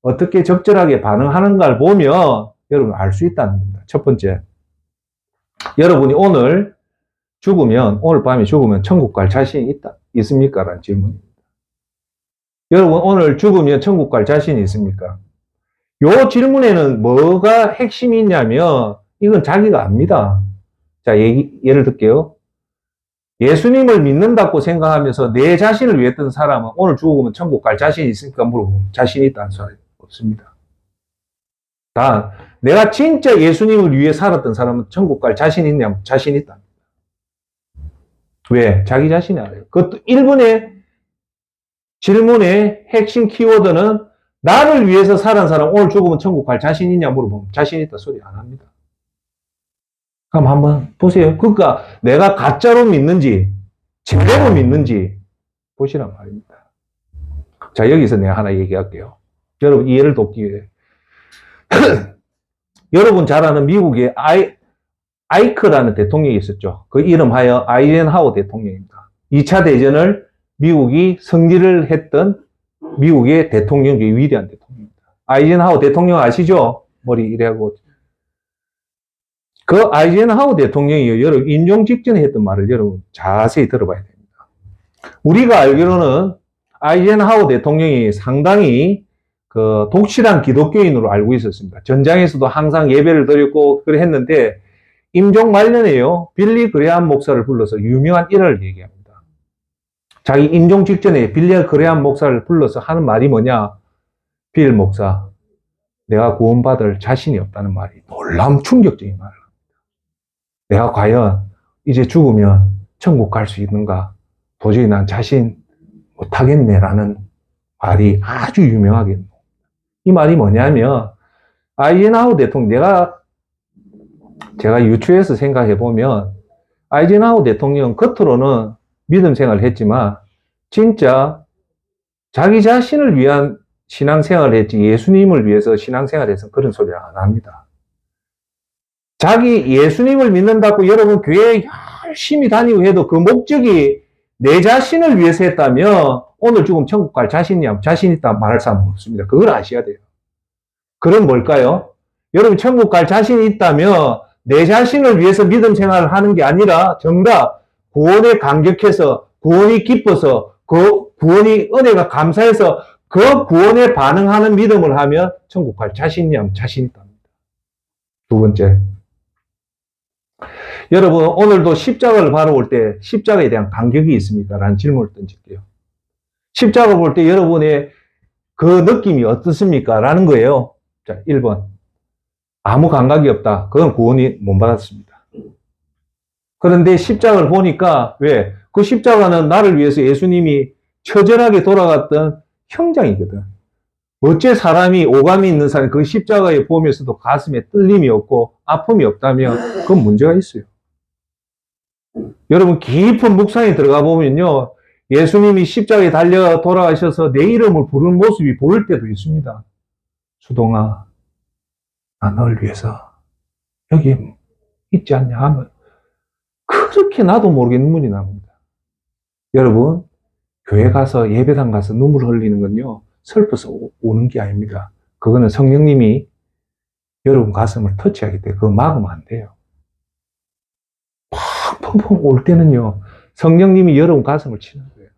어떻게 적절하게 반응하는가를 보면 여러분 알 수 있다는 겁니다. 첫 번째, 여러분이 오늘 밤에 죽으면 천국 갈 자신이 있습니까? 라는 질문입니다. 여러분 오늘 죽으면 천국 갈 자신이 있습니까? 요 질문에는 뭐가 핵심이 있냐면 이건 자기가 압니다. 자, 예를 들게요. 예수님을 믿는다고 생각하면서 내 자신을 위해 했던 사람은 오늘 죽으면 천국 갈 자신이 있습니까? 물어보면 자신이 있다는 사람이 없습니다. 단, 내가 진짜 예수님을 위해 살았던 사람은 천국 갈 자신이 있냐면 자신 있다. 왜? 자기 자신이 알아요. 그것도 1번의 질문의 핵심 키워드는 나를 위해서 살은 사람 오늘 죽으면 천국 갈 자신 있냐 물어보면 자신 있다 소리 안 합니다. 그럼 한번 보세요. 그러니까 내가 가짜로 믿는지 제대로 믿는지 보시란 말입니다. 자, 여기서 내가 하나 얘기할게요. 여러분 이해를 돕기 위해. 여러분 잘 아는 미국의 아이크라는 대통령이 있었죠. 그 이름하여 아이젠하워 대통령입니다. 2차 대전을 미국이 승리를 했던 미국의 대통령 중에 위대한 대통령입니다. 아이젠하워 대통령 아시죠? 머리 이래하고. 그 아이젠하워 대통령이 여러분 임종 직전에 했던 말을 여러분 자세히 들어봐야 됩니다. 우리가 알기로는 아이젠하워 대통령이 상당히 그 독실한 기독교인으로 알고 있었습니다. 전장에서도 항상 예배를 드렸고 그래 했는데 임종 말년에요. 빌리 그레함 목사를 불러서 유명한 일화를 얘기합니다. 자기 임종 직전에 빌리 그레함 목사를 불러서 하는 말이 뭐냐? 빌 목사, 내가 구원받을 자신이 없다는 말이 놀라운 충격적인 말을 합니다. 내가 과연 이제 죽으면 천국 갈 수 있는가? 도저히 난 자신 못하겠네라는 말이 아주 유명하게. 이 말이 뭐냐면 아이젠하워 대통령, 제가 유추해서 생각해 보면 아이젠하워 대통령 겉으로는 믿음 생활을 했지만 진짜 자기 자신을 위한 신앙생활을 했지 예수님을 위해서 신앙생활을 해서 그런 소리를 안 합니다. 자기 예수님을 믿는다고 여러분 교회에 열심히 다니고 해도 그 목적이 내 자신을 위해서 했다면 오늘 죽으면 천국 갈 자신이냐? 자신 있다 말할 사람은 없습니다. 그걸 아셔야 돼요. 그럼 뭘까요? 여러분 천국 갈 자신이 있다면 내 자신을 위해서 믿음 생활을 하는 게 아니라 정답 구원에 감격해서 구원이 기뻐서 그 구원이 은혜가 감사해서 그 구원에 반응하는 믿음을 하면 천국 갈 자신이냐? 자신 있다. 두 번째, 여러분 오늘도 십자가를 바라볼 때 십자가에 대한 감격이 있습니까? 라는 질문을 던질게요. 십자가 볼 때 여러분의 그 느낌이 어떻습니까? 라는 거예요. 자, 1번. 아무 감각이 없다. 그건 구원이 못 받았습니다. 그런데 십자가를 보니까 왜? 그 십자가는 나를 위해서 예수님이 처절하게 돌아갔던 형장이거든. 어째 사람이 오감이 있는 사람이 그 십자가에 보면서도 가슴에 떨림이 없고 아픔이 없다면 그건 문제가 있어요. 여러분 깊은 묵상에 들어가 보면요. 예수님이 십자가에 달려 돌아가셔서 내 이름을 부르는 모습이 보일 때도 있습니다. 수동아, 나 너를 위해서 여기 있지 않냐 하면 그렇게 나도 모르게 눈물이 납니다. 여러분, 교회 가서 예배당 가서 눈물 흘리는 건요. 슬퍼서 오는 게 아닙니다. 그거는 성령님이 여러분 가슴을 터치하기 때문에 그거 막으면 안 돼요. 펑펑 올 때는요. 성령님이 여러분 가슴을 치는 거예요.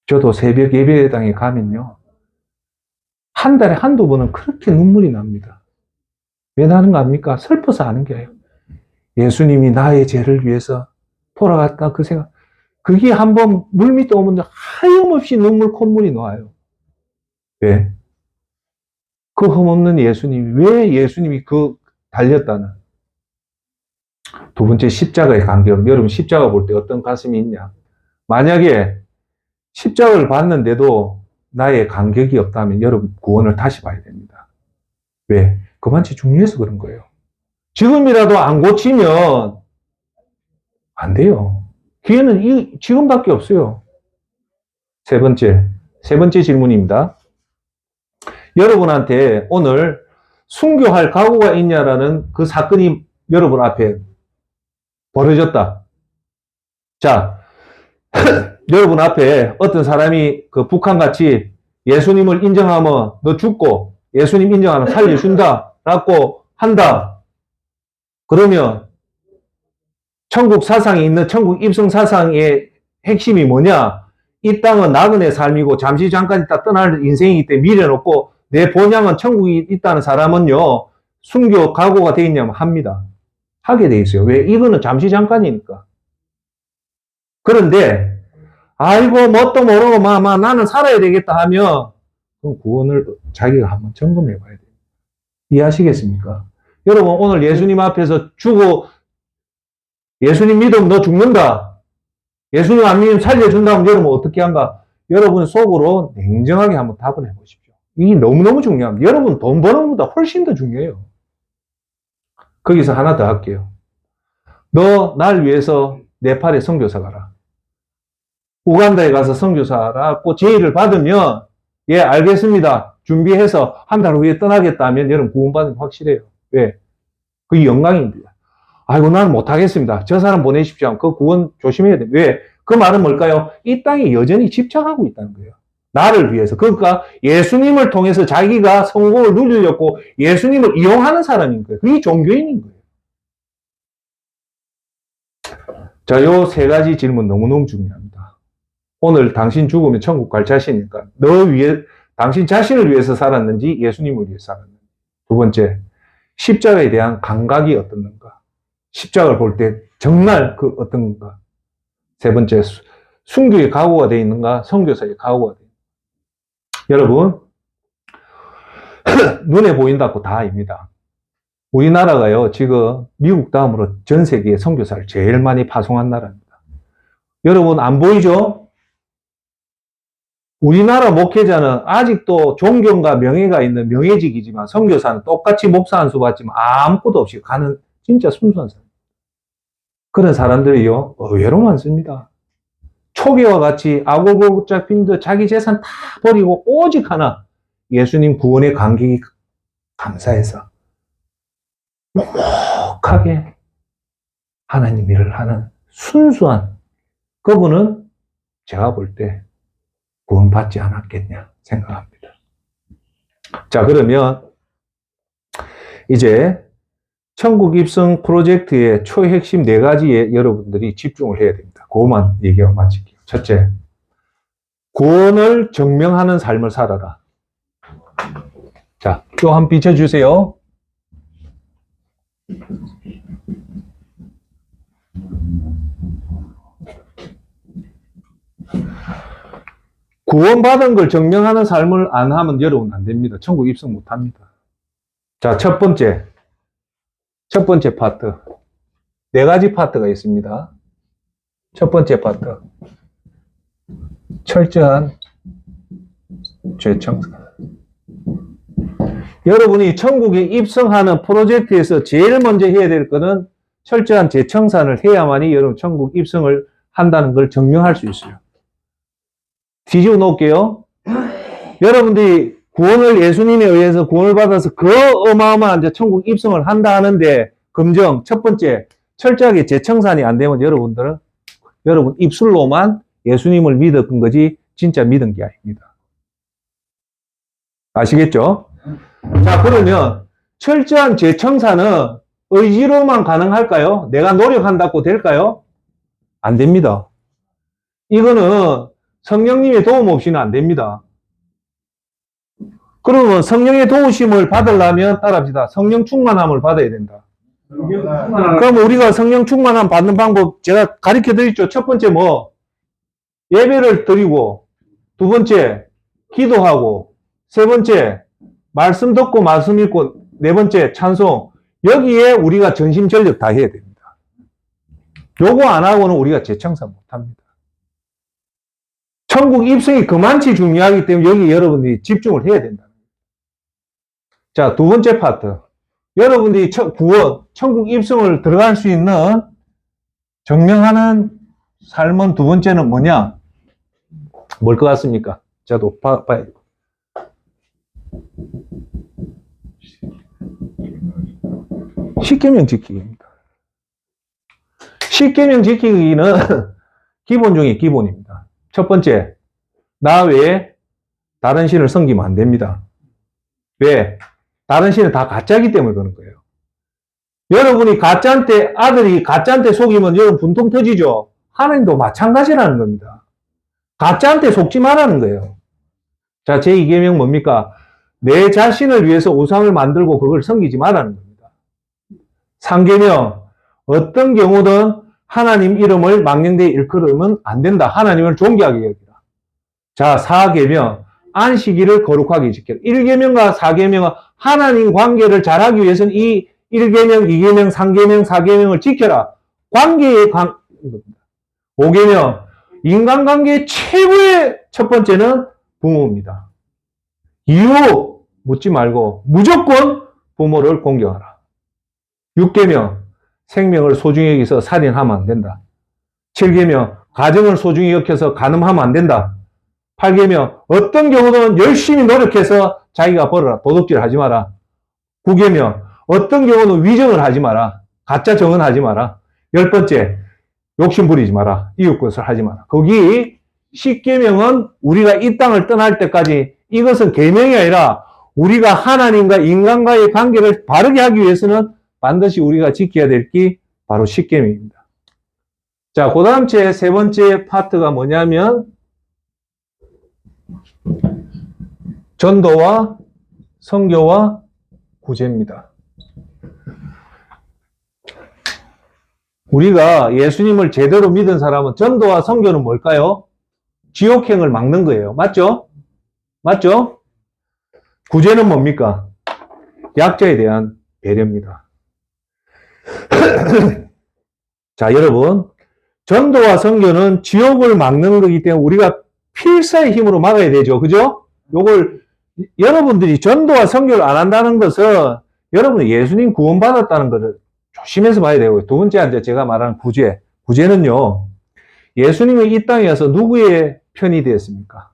저도 새벽 예배당에 가면요. 한 달에 한두 번은 그렇게 눈물이 납니다. 왜 나는 거 압니까? 슬퍼서 하는 게 아니에요. 예수님이 나의 죄를 위해서 돌아갔다 그 생각. 그게 한번 물밑에 오면 하염없이 눈물 콧물이 나와요. 왜? 그 흠없는 예수님이 왜 예수님이 그 달렸다는. 두 번째 십자가의 감격. 여러분 십자가 볼 때 어떤 가슴이 있냐? 만약에 십자가를 봤는데도 나의 감격이 없다면 여러분 구원을 다시 봐야 됩니다. 왜? 그만치 중요해서 그런 거예요. 지금이라도 안 고치면 안 돼요. 기회는 지금밖에 없어요. 세 번째 질문입니다. 여러분한테 오늘 순교할 각오가 있냐라는 그 사건이 여러분 앞에 벌어졌다. 자, 여러분 앞에 어떤 사람이 그 북한같이 예수님을 인정하면 너 죽고 예수님 인정하면 살려준다 라고 한다. 그러면 천국 사상에 있는 천국 입성 사상의 핵심이 뭐냐? 이 땅은 나그네 삶이고 잠시 잠깐 있다 떠날 인생이기 때문에 미련 없고 내 본향은 천국이 있다는 사람은요. 순교 각오가 되어 있냐면 합니다. 하게 돼 있어요. 왜? 이거는 잠시 잠깐이니까. 그런데 아이고 뭣도 모르고 나는 살아야 되겠다 하면 그럼 구원을 자기가 한번 점검해 봐야 돼요. 이해하시겠습니까? 여러분 오늘 예수님 앞에서 죽어 예수님 믿으면 너 죽는다. 예수님 안 믿으면 살려준다면 여러분 어떻게 한가? 여러분 속으로 냉정하게 한번 답을 해보십시오. 이게 너무너무 중요합니다. 여러분 돈 버는 것보다 훨씬 더 중요해요. 거기서 하나 더 할게요. 너 날 위해서 네팔에 선교사 가라. 우간다에 가서 선교사라고 제의를 받으면, 예, 알겠습니다. 준비해서 한 달 후에 떠나겠다면 여러분 구원받은 게 확실해요. 왜? 그게 영광입니다. 아이고, 나는 못하겠습니다. 저 사람 보내십시오. 그 구원 조심해야 돼요. 왜? 그 말은 뭘까요? 이 땅에 여전히 집착하고 있다는 거예요. 나를 위해서. 그러니까 예수님을 통해서 자기가 성공을 누리려고 예수님을 이용하는 사람인 거예요. 그게 종교인인 거예요. 자, 요 세 가지 질문 너무너무 중요합니다. 오늘 당신 죽으면 천국 갈 자신이니까 당신 자신을 위해서 살았는지 예수님을 위해서 살았는지. 두 번째, 십자가에 대한 감각이 어떻는가. 십자가를 볼 때 정말 그 어떤 건가. 세 번째, 순교의 각오가 되어 있는가, 선교사의 각오가 되어 있는가. 여러분, 눈에 보인다고 다 아닙니다. 우리나라가요, 지금 미국 다음으로 전 세계에 선교사를 제일 많이 파송한 나라입니다. 여러분, 안 보이죠? 우리나라 목회자는 아직도 존경과 명예가 있는 명예직이지만 선교사는 똑같이 목사 한 수 받지만 아무것도 없이 가는 진짜 순수한 사람. 그런 사람들이요, 의외로 많습니다. 초기와 같이 아골골 핀 듯 자기 재산 다 버리고 오직 하나 예수님 구원의 감격이 감사해서 묵묵하게 하나님 일을 하는 순수한 그분은 제가 볼 때 구원받지 않았겠냐 생각합니다. 자, 그러면 이제 천국 입성 프로젝트의 초핵심 네 가지에 여러분들이 집중을 해야 됩니다. 그것만 얘기하고 마칠게요. 첫째, 구원을 증명하는 삶을 살아라. 자, 또 한 번 비춰주세요. 구원받은 걸 증명하는 삶을 안 하면 여러분 안 됩니다. 천국 입성 못 합니다. 자, 첫 번째 파트. 네 가지 파트가 있습니다. 첫 번째 파트. 철저한 죄청산. 여러분이 천국에 입성하는 프로젝트에서 제일 먼저 해야 될 것은 철저한 재청산을 해야만이 여러분 천국 입성을 한다는 걸 증명할 수 있어요. 뒤집어 놓을게요. 여러분들이 구원을 예수님에 의해서 구원을 받아서 그 어마어마한 천국 입성을 한다 하는데 검정 첫 번째 철저하게 재청산이 안 되면 여러분 입술로만 예수님을 믿었던 거지 진짜 믿은 게 아닙니다. 아시겠죠? 자, 그러면 철저한 재청산은 의지로만 가능할까요? 내가 노력한다고 될까요? 안 됩니다. 이거는 성령님의 도움 없이는 안 됩니다. 그러면 성령의 도우심을 받으려면 따라합시다. 성령 충만함을 받아야 된다. 그럼 우리가 성령 충만함 받는 방법 제가 가르쳐 드렸죠. 첫 번째 예배를 드리고, 두 번째 기도하고, 세 번째 말씀 듣고 말씀 읽고, 네 번째 찬송. 여기에 우리가 전심전력 다 해야 됩니다. 요거 안 하고는 우리가 재청산 못 합니다. 천국 입성이 그만치 중요하기 때문에 여기 여러분들이 집중을 해야 된다. 자, 두 번째 파트. 여러분들이 천국 입성을 들어갈 수 있는 증명하는 삶은 두 번째는 뭐냐? 뭘 것 같습니까? 저도 봐요. 십계명 지키기입니다. 십계명 지키기는 기본 중에 기본입니다. 첫 번째, 나 외에 다른 신을 섬기면 안 됩니다. 왜? 다른 신은 다 가짜이기 때문에 그런 거예요. 여러분이 아들이 가짜한테 속이면 여러분 분통 터지죠? 하나님도 마찬가지라는 겁니다. 가짜한테 속지 말라는 거예요. 자, 제2계명 뭡니까? 내 자신을 위해서 우상을 만들고 그걸 섬기지 말라는 겁니다. 3계명, 어떤 경우든 하나님 이름을 망령되이 일컬으면 안 된다. 하나님을 존귀하게 여기라. 자, 4계명, 안식일을 거룩하게 지켜라. 1계명과 4계명은 하나님 관계를 잘하기 위해서는 이 1계명, 2계명, 3계명, 4계명을 지켜라. 관계의 5계명, 인간관계의 최고의 첫 번째는 부모입니다. 이유 묻지 말고 무조건 부모를 공경하라. 6계명, 생명을 소중히 여기서 살인하면 안 된다. 7계명, 가정을 소중히 여겨서 간음하면 안 된다. 8계명, 어떤 경우는 열심히 노력해서 자기가 벌어라. 도둑질 하지 마라. 9계명, 어떤 경우는 위정을 하지 마라. 가짜 정언하지 마라. 10번째, 욕심 부리지 마라. 이웃 것을 하지 마라. 거기 10계명은 우리가 이 땅을 떠날 때까지 이것은 계명이 아니라 우리가 하나님과 인간과의 관계를 바르게 하기 위해서는 반드시 우리가 지켜야 될 게 바로 10계명입니다. 자, 그 다음 세 번째 파트가 뭐냐면 전도와 선교와 구제입니다. 우리가 예수님을 제대로 믿은 사람은 전도와 선교는 뭘까요? 지옥행을 막는 거예요. 맞죠? 맞죠? 구제는 뭡니까? 약자에 대한 배려입니다. 자, 여러분, 전도와 선교는 지옥을 막는 거기 때문에 우리가 필사의 힘으로 막아야 되죠. 그죠? 요걸 여러분들이 전도와 선교를 안 한다는 것은 여러분이 예수님 구원받았다는 것을 조심해서 봐야 되고요. 두 번째, 이제 제가 말하는 구제. 구제는요, 예수님이 이 땅에 와서 누구의 편이 되었습니까?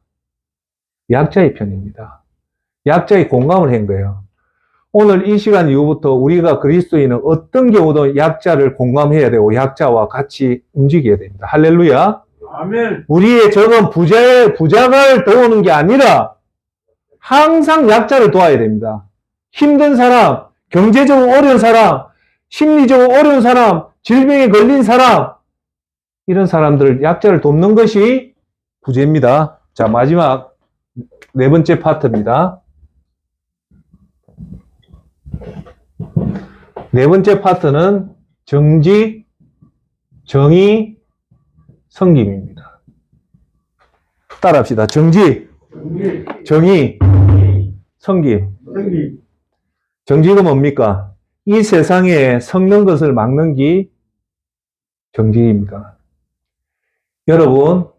약자의 편입니다. 약자의 공감을 한 거예요. 오늘 이 시간 이후부터 우리가 그리스도인은 어떤 경우도 약자를 공감해야 되고 약자와 같이 움직여야 됩니다. 할렐루야. 아멘. 우리의 적은 부자를 도우는 게 아니라 항상 약자를 도와야 됩니다. 힘든 사람, 경제적으로 어려운 사람, 심리적으로 어려운 사람, 질병에 걸린 사람, 이런 사람들 약자를 돕는 것이 구제입니다. 자, 마지막 네 번째 파트입니다. 네 번째 파트는 정직, 정의, 섬김입니다. 따라합시다. 정직, 정의, 섬김. 정직은 뭡니까? 이 세상에 섞는 것을 막는 게 정직입니다. 여러분,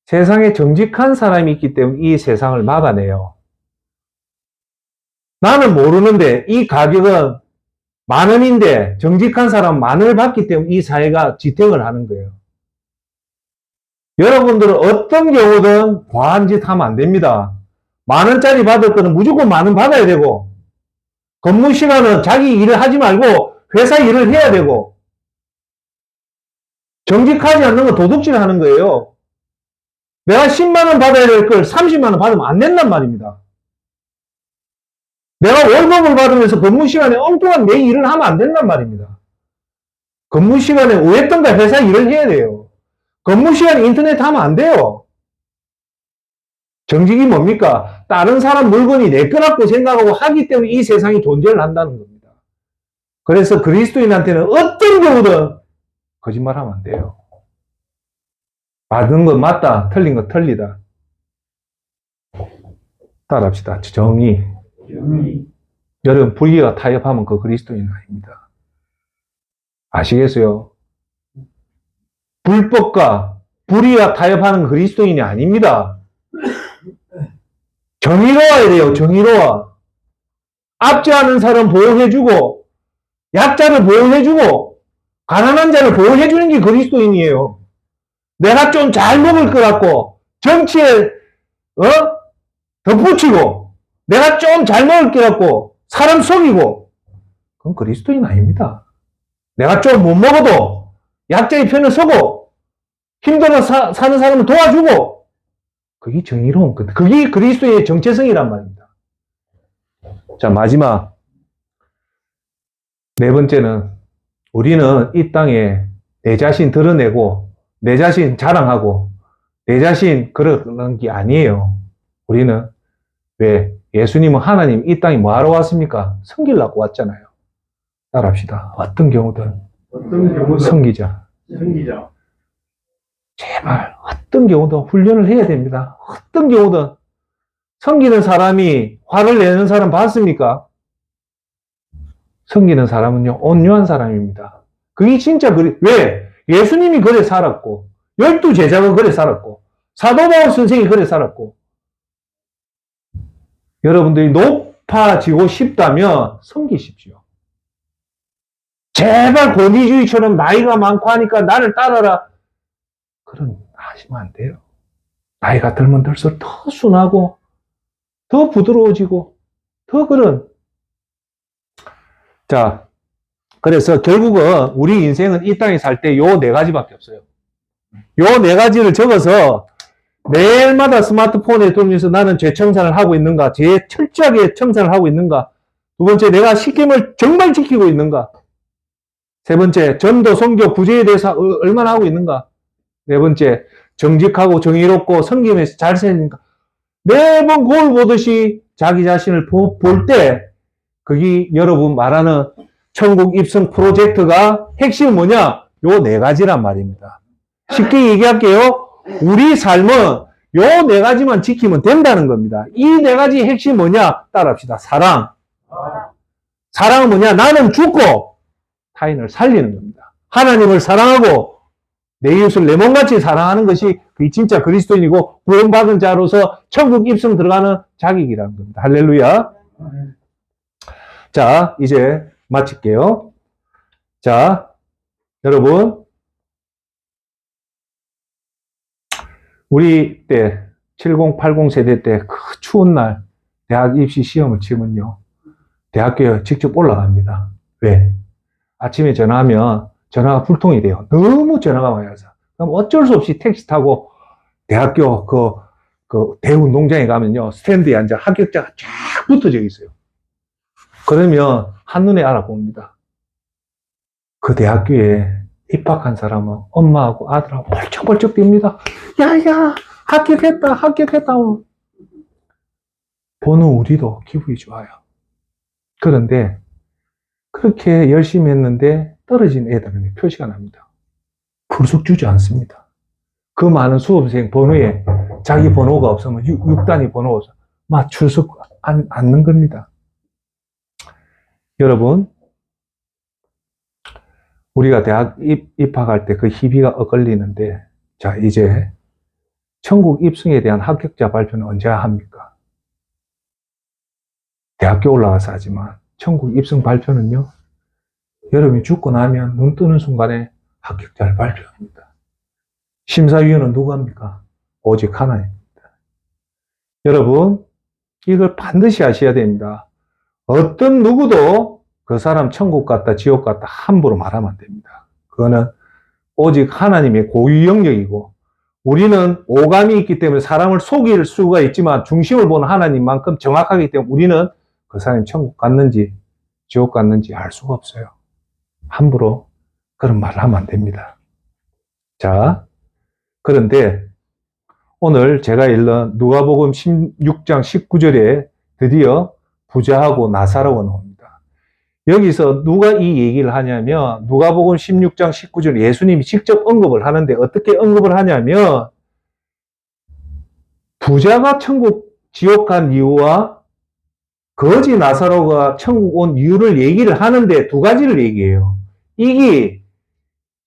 세상에 정직한 사람이 있기 때문에 이 세상을 막아내요. 나는 모르는데 이 가격은 10,000원인데 정직한 사람은 10,000원을 받기 때문에 이 사회가 지탱을 하는 거예요. 여러분들은 어떤 경우든 과한 짓 하면 안 됩니다. 10,000원짜리 받을 거는 무조건 10,000원 받아야 되고, 근무 시간은 자기 일을 하지 말고 회사 일을 해야 되고, 정직하지 않는 건 도둑질 하는 거예요. 내가 10만원 받아야 될 걸 30만원 받으면 안 된단 말입니다. 내가 월급을 받으면서 근무 시간에 엉뚱한 내 일을 하면 안 된단 말입니다. 근무 시간에 어쨌든가 회사 일을 해야 돼요. 근무 시간에 인터넷 하면 안 돼요. 정직이 뭡니까? 다른 사람 물건이 내 거라고 생각하고 하기 때문에 이 세상이 존재를 한다는 겁니다. 그래서 그리스도인한테는 어떤 경우든 거짓말하면 안 돼요. 맞는 건 맞다, 틀린 건 틀리다. 따라합시다. 정의. 여러분, 불의와 타협하면 그 그리스도인은 아닙니다. 아시겠어요? 불법과 불의와 타협하는 그리스도인이 아닙니다. 정의로워야 돼요. 정의로워. 압제하는 사람 보호해주고, 약자를 보호해주고, 가난한 자를 보호해주는 게 그리스도인이에요. 내가 좀 잘 먹을 것 같고, 정치에 덧붙이고, 내가 좀 잘 먹을 것 같고, 사람 속이고, 그건 그리스도인 아닙니다. 내가 좀 못 먹어도 약자의 편을 서고, 힘들어 사는 사람을 도와주고, 그게 정의로운 것. 그게 그리스도의 정체성이란 말입니다. 자, 마지막 네 번째는 우리는 이 땅에 내 자신 드러내고 내 자신 자랑하고 내 자신 그러는 게 아니에요. 우리는 왜? 예수님은 하나님 이 땅에 뭐하러 왔습니까? 섬기려고 왔잖아요. 따라합시다. 어떤 경우든 섬기자. 제발 어떤 경우든 훈련을 해야 됩니다. 어떤 경우든. 섬기는 사람이 화를 내는 사람 봤습니까? 섬기는 사람은요, 온유한 사람입니다. 그게 진짜 왜? 예수님이 그래 살았고, 12제자가 그래 살았고, 사도 바울 선생이 그래 살았고, 여러분들이 높아지고 싶다면 섬기십시오. 제발 권위주의처럼 나이가 많고 하니까 나를 따라라. 그런 하시면 안 돼요. 나이가 들면 들수록 더 순하고 더 부드러워지고 더 그런. 자, 그래서 결국은 우리 인생은 이 땅에 살 때 요 네 가지밖에 없어요. 요 네 가지를 적어서 매일마다 스마트폰에 돌면서 나는 죄 청산을 하고 있는가, 죄 철저하게 청산을 하고 있는가. 두 번째, 내가 십계명을 정말 지키고 있는가. 세 번째, 전도, 선교, 구제에 대해서 얼마나 하고 있는가. 네 번째, 정직하고 정의롭고 섬김에서 잘 살는가. 매번 거울 보듯이 자기 자신을 볼 때, 그게 여러분 말하는 천국 입성 프로젝트가 핵심은 뭐냐? 요 네 가지란 말입니다. 쉽게 얘기할게요. 우리 삶은 요 네 가지만 지키면 된다는 겁니다. 이 네 가지 핵심 뭐냐? 따라합시다. 사랑. 사랑은 뭐냐? 나는 죽고 타인을 살리는 겁니다. 하나님을 사랑하고 내 이웃을 내 몸같이 사랑하는 것이 그게 진짜 그리스도인이고 구원받은 자로서 천국 입성 들어가는 자격이라는 겁니다. 할렐루야. 자, 이제 마칠게요. 자, 여러분, 우리 때 70, 80 세대 때 그 추운 날 대학 입시 시험을 치면요, 대학교에 직접 올라갑니다. 왜? 아침에 전화하면 전화가 불통이 돼요. 너무 전화가 많이 와서. 그럼 어쩔 수 없이 택시 타고 대학교 그 대운동장에 가면요, 스탠드에 앉아 합격자가 쫙 붙어져 있어요. 그러면 한눈에 알아봅니다. 그 대학교에 입학한 사람은 엄마하고 아들하고 벌쩍벌쩍 뜁니다. 야야, 합격했다, 합격했다. 보는 우리도 기분이 좋아요. 그런데 그렇게 열심히 했는데 떨어진 애들은 표시가 납니다. 불쑥 주지 않습니다. 그 많은 수험생 번호에 자기 번호가 없으면 6단위 번호가 없으면 막 출석 않는 겁니다. 여러분, 우리가 대학 입학할 때 그 희비가 엇갈리는데, 자, 이제 천국 입성에 대한 합격자 발표는 언제 합니까? 대학교 올라가서 하지만 천국 입성 발표는요, 여러분이 죽고 나면 눈 뜨는 순간에 합격자를 발표합니다. 심사위원은 누구 합니까? 오직 하나입니다. 여러분, 이걸 반드시 아셔야 됩니다. 어떤 누구도 그 사람 천국 갔다 지옥 갔다 함부로 말하면 안 됩니다. 그거는 오직 하나님의 고유 영역이고, 우리는 오감이 있기 때문에 사람을 속일 수가 있지만 중심을 보는 하나님만큼 정확하기 때문에 우리는 그 사람이 천국 갔는지 지옥 갔는지 알 수가 없어요. 함부로 그런 말을 하면 안 됩니다. 자, 그런데 오늘 제가 읽은 누가복음 16장 19절에 드디어 부자하고 나사로가 나옵니다. 여기서 누가 이 얘기를 하냐면 누가복음 16장 19절 예수님이 직접 언급을 하는데 어떻게 언급을 하냐면 부자가 천국 지옥 간 이유와 거지 나사로가 천국 온 이유를 얘기를 하는데 두 가지를 얘기해요. 이게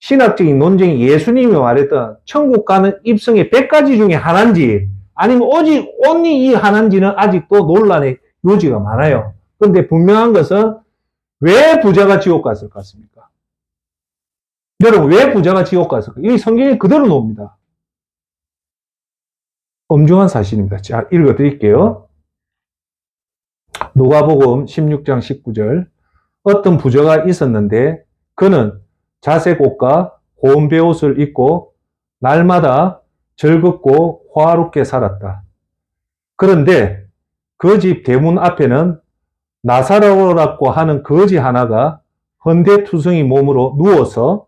신학적인 논쟁이 예수님이 말했던 천국 가는 입성의 100가지 중에 하나인지 아니면 오직 only 이 하나인지는 아직도 논란의 요지가 많아요. 그런데 분명한 것은 왜 부자가 지옥 갔을 것 같습니까? 여러분, 왜 부자가 지옥 갔을까? 이 성경에 그대로 나옵니다. 엄중한 사실입니다. 자, 읽어드릴게요. 누가복음 16장 19절. 어떤 부자가 있었는데 그는 자색 옷과 고운 베옷을 입고 날마다 즐겁고 화롭게 살았다. 그런데 그 집 대문 앞에는 나사로라고 하는 거지 하나가 헌데투성이 몸으로 누워서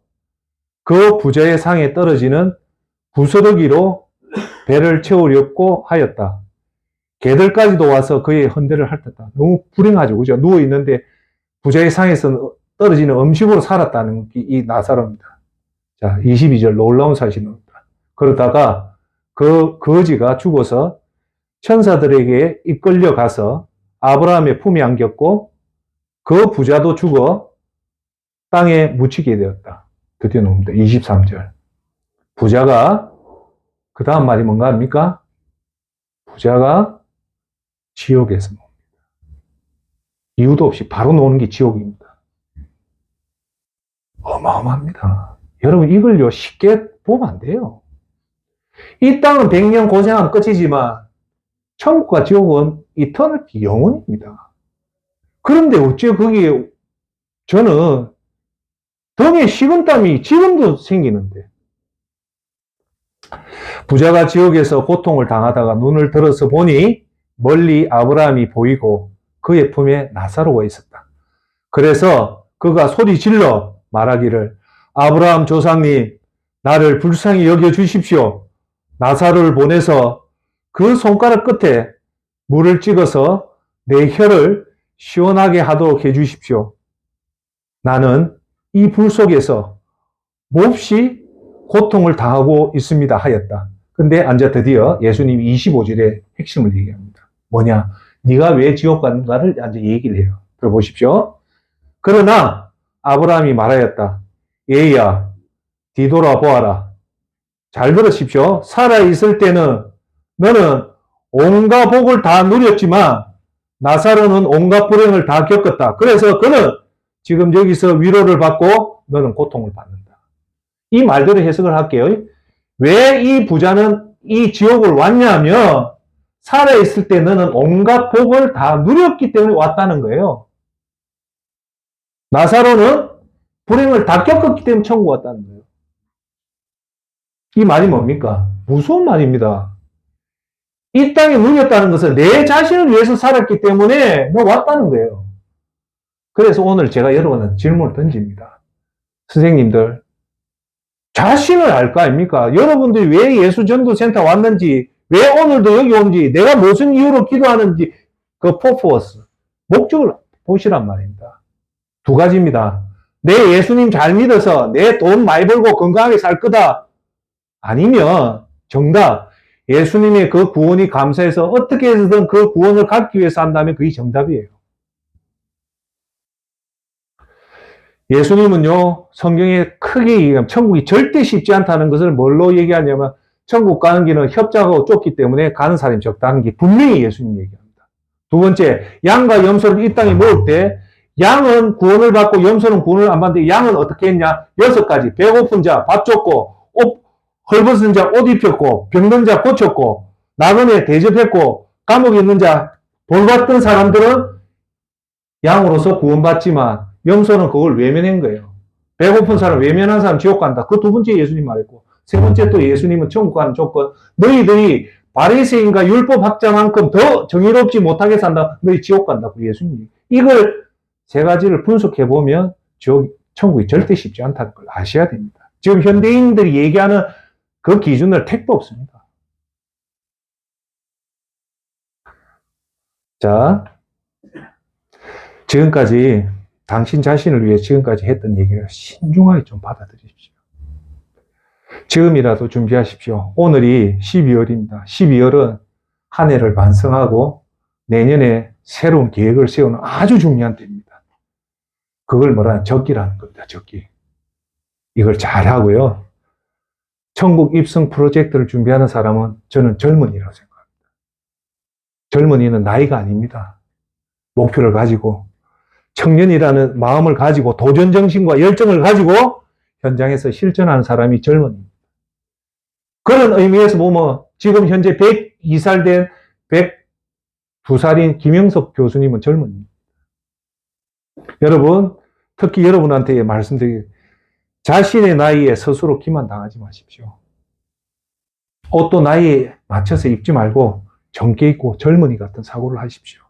그 부자의 상에 떨어지는 부스러기로 배를 채우려고 하였다. 개들까지도 와서 그의 헌데를 핥았다. 너무 불행하죠, 그죠? 누워 있는데 부자의 상에서 떨어지는 음식으로 살았다는 게 이 나사로입니다. 자, 22절 놀라운 사실입니다. 그러다가 그 거지가 죽어서 천사들에게 이끌려 가서 아브라함의 품에 안겼고 그 부자도 죽어 땅에 묻히게 되었다. 드디어 나옵니다. 23절. 부자가 그 다음 말이 뭔가 합니까? 부자가 지옥에서 나옵니다. 이유도 없이 바로 나오는 게 지옥입니다. 어마어마합니다. 여러분, 이걸요 쉽게 보면 안 돼요. 이 땅은 100년 고생하면 끝이지만 천국과 지옥은 이터널티 영원입니다. 그런데 어째 거기에 저는 등에 식은땀이 지금도 생기는데 부자가 지옥에서 고통을 당하다가 눈을 들어서 보니 멀리 아브라함이 보이고 그의 품에 나사로가 있었다. 그래서 그가 소리 질러 말하기를 아브라함 조상님 나를 불쌍히 여겨 주십시오. 나사로를 보내서 그 손가락 끝에 물을 찍어서 내 혀를 시원하게 하도록 해 주십시오. 나는 이 불 속에서 몹시 고통을 당하고 있습니다 하였다. 근데 앉아 드디어 예수님이 25절의 핵심을 얘기합니다. 뭐냐? 네가 왜 지옥 가는가를 앉아 얘기를 해요. 들어보십시오. 그러나 아브라함이 말하였다. 얘야, 뒤돌아보아라. 잘 들으십시오. 살아있을 때는 너는 온갖 복을 다 누렸지만 나사로는 온갖 불행을 다 겪었다. 그래서 그는 지금 여기서 위로를 받고 너는 고통을 받는다. 이 말대로 해석을 할게요. 왜 이 부자는 이 지옥을 왔냐면 살아있을 때 너는 온갖 복을 다 누렸기 때문에 왔다는 거예요. 나사로는 불행을 다 겪었기 때문에 천국 왔다는 거예요. 이 말이 뭡니까? 무서운 말입니다. 이 땅에 누렸다는 것은 내 자신을 위해서 살았기 때문에 너 왔다는 거예요. 그래서 오늘 제가 여러분한테 질문을 던집니다. 선생님들, 자신을 알 거 아닙니까? 여러분들이 왜 예수전도센터 왔는지, 왜 오늘도 여기 온지, 내가 무슨 이유로 기도하는지, 그 퍼포스, 목적을 보시란 말입니다. 두 가지입니다. 내 예수님 잘 믿어서 내 돈 많이 벌고 건강하게 살 거다. 아니면 정답, 예수님의 그 구원이 감사해서 어떻게 해서든 그 구원을 갖기 위해서 한다면 그게 정답이에요. 예수님은요, 성경에 크게 얘기하면 천국이 절대 쉽지 않다는 것을 뭘로 얘기하냐면 천국 가는 길은 협착하고 좁기 때문에 가는 사람이 적다는 게 분명히 예수님 얘기합니다. 두 번째, 양과 염소를 이 땅에 먹을 때 양은 구원을 받고 염소는 구원을 안 받는데 양은 어떻게 했냐? 6가지. 배고픈 자 밥 줬고, 헐벗은 자 옷 입혔고, 병든 자 고쳤고, 나그네 대접했고, 감옥에 있는 자 돌봤던 사람들은 양으로서 구원받지만 염소는 그걸 외면한 거예요. 배고픈 사람, 외면한 사람 지옥 간다. 그 두 번째 예수님 말했고, 세 번째 또 예수님은 천국 가는 조건, 너희들이 바리새인과 율법학자만큼 더 정의롭지 못하게 산다. 너희 지옥 간다고 예수님이. 이걸 세 가지를 분석해 보면 천국이 절대 쉽지 않다는 걸 아셔야 됩니다. 지금 현대인들이 얘기하는 그 기준을 택도 없습니다. 자, 지금까지 당신 자신을 위해 지금까지 했던 얘기를 신중하게 좀 받아들이십시오. 지금이라도 준비하십시오. 오늘이 12월입니다. 12월은 한 해를 반성하고 내년에 새로운 계획을 세우는 아주 중요한 때입니다. 그걸 뭐라 적기라는 겁니다. 적기. 이걸 잘 하고요. 천국 입성 프로젝트를 준비하는 사람은 저는 젊은이라고 생각합니다. 젊은이는 나이가 아닙니다. 목표를 가지고 청년이라는 마음을 가지고 도전정신과 열정을 가지고 현장에서 실천하는 사람이 젊은이입니다. 그런 의미에서 보면 지금 현재 102살 된 102살인 김영석 교수님은 젊은이입니다. 여러분, 특히 여러분한테 말씀드리기 자신의 나이에 스스로 기만당하지 마십시오. 옷도 나이에 맞춰서 입지 말고 젊게 입고 젊은이 같은 사고를 하십시오.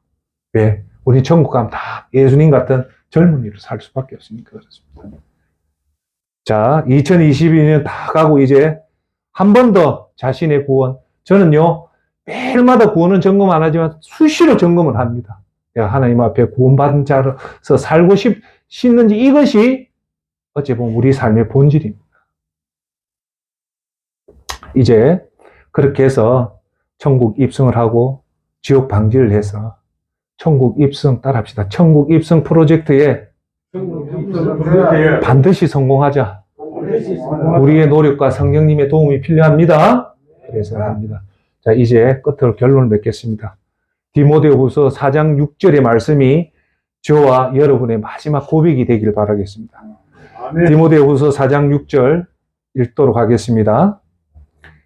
왜? 우리 천국 가면 다 예수님 같은 젊은이로 살 수밖에 없으니까 그렇습니다. 자, 2022년 다 가고 이제 한 번 더 자신의 구원. 저는요, 매일마다 구원은 점검 안 하지만 수시로 점검을 합니다. 내가 하나님 앞에 구원받은 자로서 살고 싶는지 이것이 어찌 보면 우리 삶의 본질입니다. 이제 그렇게 해서 천국 입성을 하고 지옥 방지를 해서 천국 입성 따라합시다. 천국 입성 프로젝트에 반드시 성공하자. 우리의 노력과 성령님의 도움이 필요합니다. 그래서 합니다. 자, 이제 끝으로 결론을 맺겠습니다. 디모데후서 4장 6절의 말씀이 저와 여러분의 마지막 고백이 되기를 바라겠습니다. 디모데후서 4장 6절 읽도록 하겠습니다.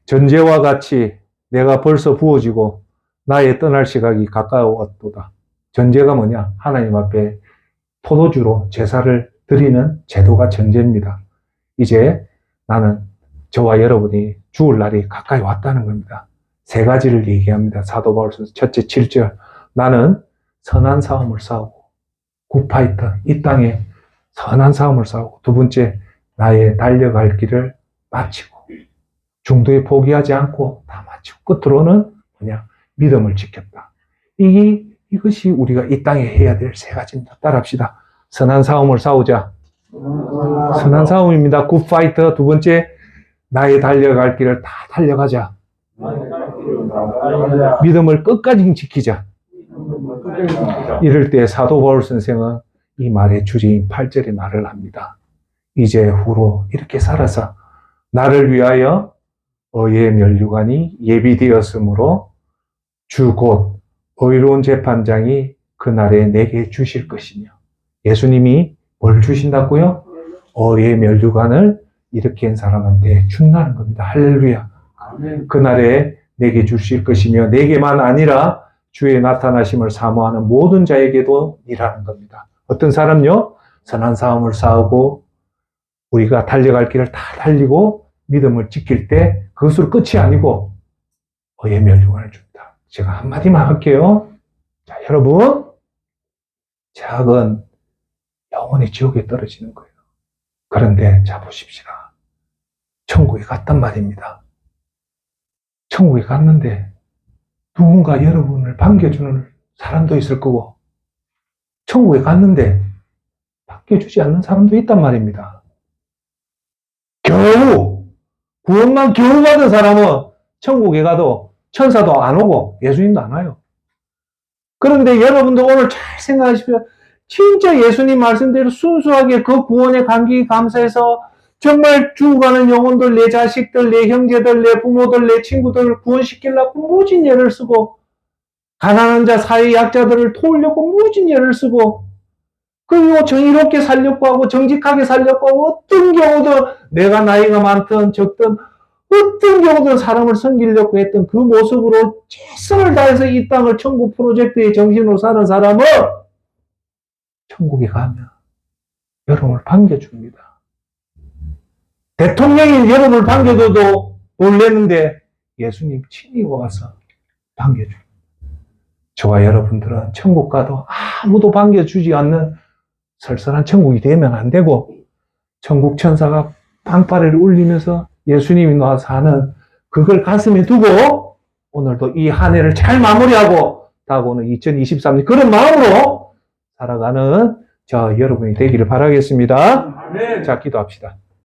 전제와 같이 내가 벌써 부어지고 나의 떠날 시각이 가까웠도다. 전제가 뭐냐? 하나님 앞에 포도주로 제사를 드리는 제도가 전제입니다. 이제 나는 저와 여러분이 죽을 날이 가까이 왔다는 겁니다. 세 가지를 얘기합니다. 사도 바울서 첫째 7절. 나는 선한 싸움을 싸우고 굿파이터, 이 땅에 선한 싸움을 싸우고, 두 번째, 나의 달려갈 길을 마치고 중도에 포기하지 않고 다 마치고 끝으로는 뭐냐? 믿음을 지켰다. 이것이 우리가 이 땅에 해야 될 세 가지입니다. 따라합시다. 선한 싸움을 싸우자. 선한 싸움입니다. 굿파이터. 두 번째, 나의 달려갈 길을 다 달려가자. 믿음을 끝까지 지키자. 이럴 때 사도 바울 선생은 이 말의 주제인 8절의 말을 합니다. 이제 후로 이렇게 살아서 나를 위하여 의의 면류관이 예비되었으므로 주 곧 의로운 재판장이 그날에 내게 주실 것이며, 예수님이 뭘 주신다고요? 의의 면류관을 이렇게 한 사람한테 준다는 겁니다. 할렐루야. 그날에 내게 주실 것이며 내게만 아니라 주의 나타나심을 사모하는 모든 자에게도 이라는 겁니다. 어떤 사람요? 선한 싸움을 싸우고 우리가 달려갈 길을 다 달리고 믿음을 지킬 때 그것으로 끝이 아니고 의의 면류관을 줍니다. 제가 한마디만 할게요. 자, 여러분, 죄악은 영원히 지옥에 떨어지는 거예요. 그런데 자 보십시다. 천국에 갔단 말입니다. 천국에 갔는데 누군가 여러분을 반겨주는 사람도 있을 거고, 천국에 갔는데 반겨주지 않는 사람도 있단 말입니다. 구원만 겨우 받은 사람은 천국에 가도 천사도 안 오고 예수님도 안 와요. 그런데 여러분도 오늘 잘 생각하십시오. 진짜 예수님 말씀대로 순수하게 그 구원에 감격이 감사해서 정말 죽어가는 영혼들, 내 자식들, 내 형제들, 내 부모들, 내 친구들 구원시키려고 무진 예를 쓰고, 가난한 자, 사회 약자들을 도우려고 무진 예를 쓰고, 그리고 정의롭게 살려고 하고 정직하게 살려고 하고, 어떤 경우도 내가 나이가 많든 적든 어떤 경우든 사람을 섬기려고 했던 그 모습으로 최선을 다해서 이 땅을 천국 프로젝트의 정신으로 사는 사람은 천국에 가면 여러분을 반겨줍니다. 대통령이 여러분을 반겨줘도 놀랬는데 예수님 친히 와서 반겨줍니다. 저와 여러분들은 천국 가도 아무도 반겨주지 않는 설설한 천국이 되면 안 되고, 천국 천사가 방파레를 울리면서 예수님이 나와서 하는 그걸 가슴에 두고 오늘도 이 한 해를 잘 마무리하고 다가오는 2023년 그런 마음으로 살아가는 저 여러분이 되기를 바라겠습니다. 자, 기도합시다.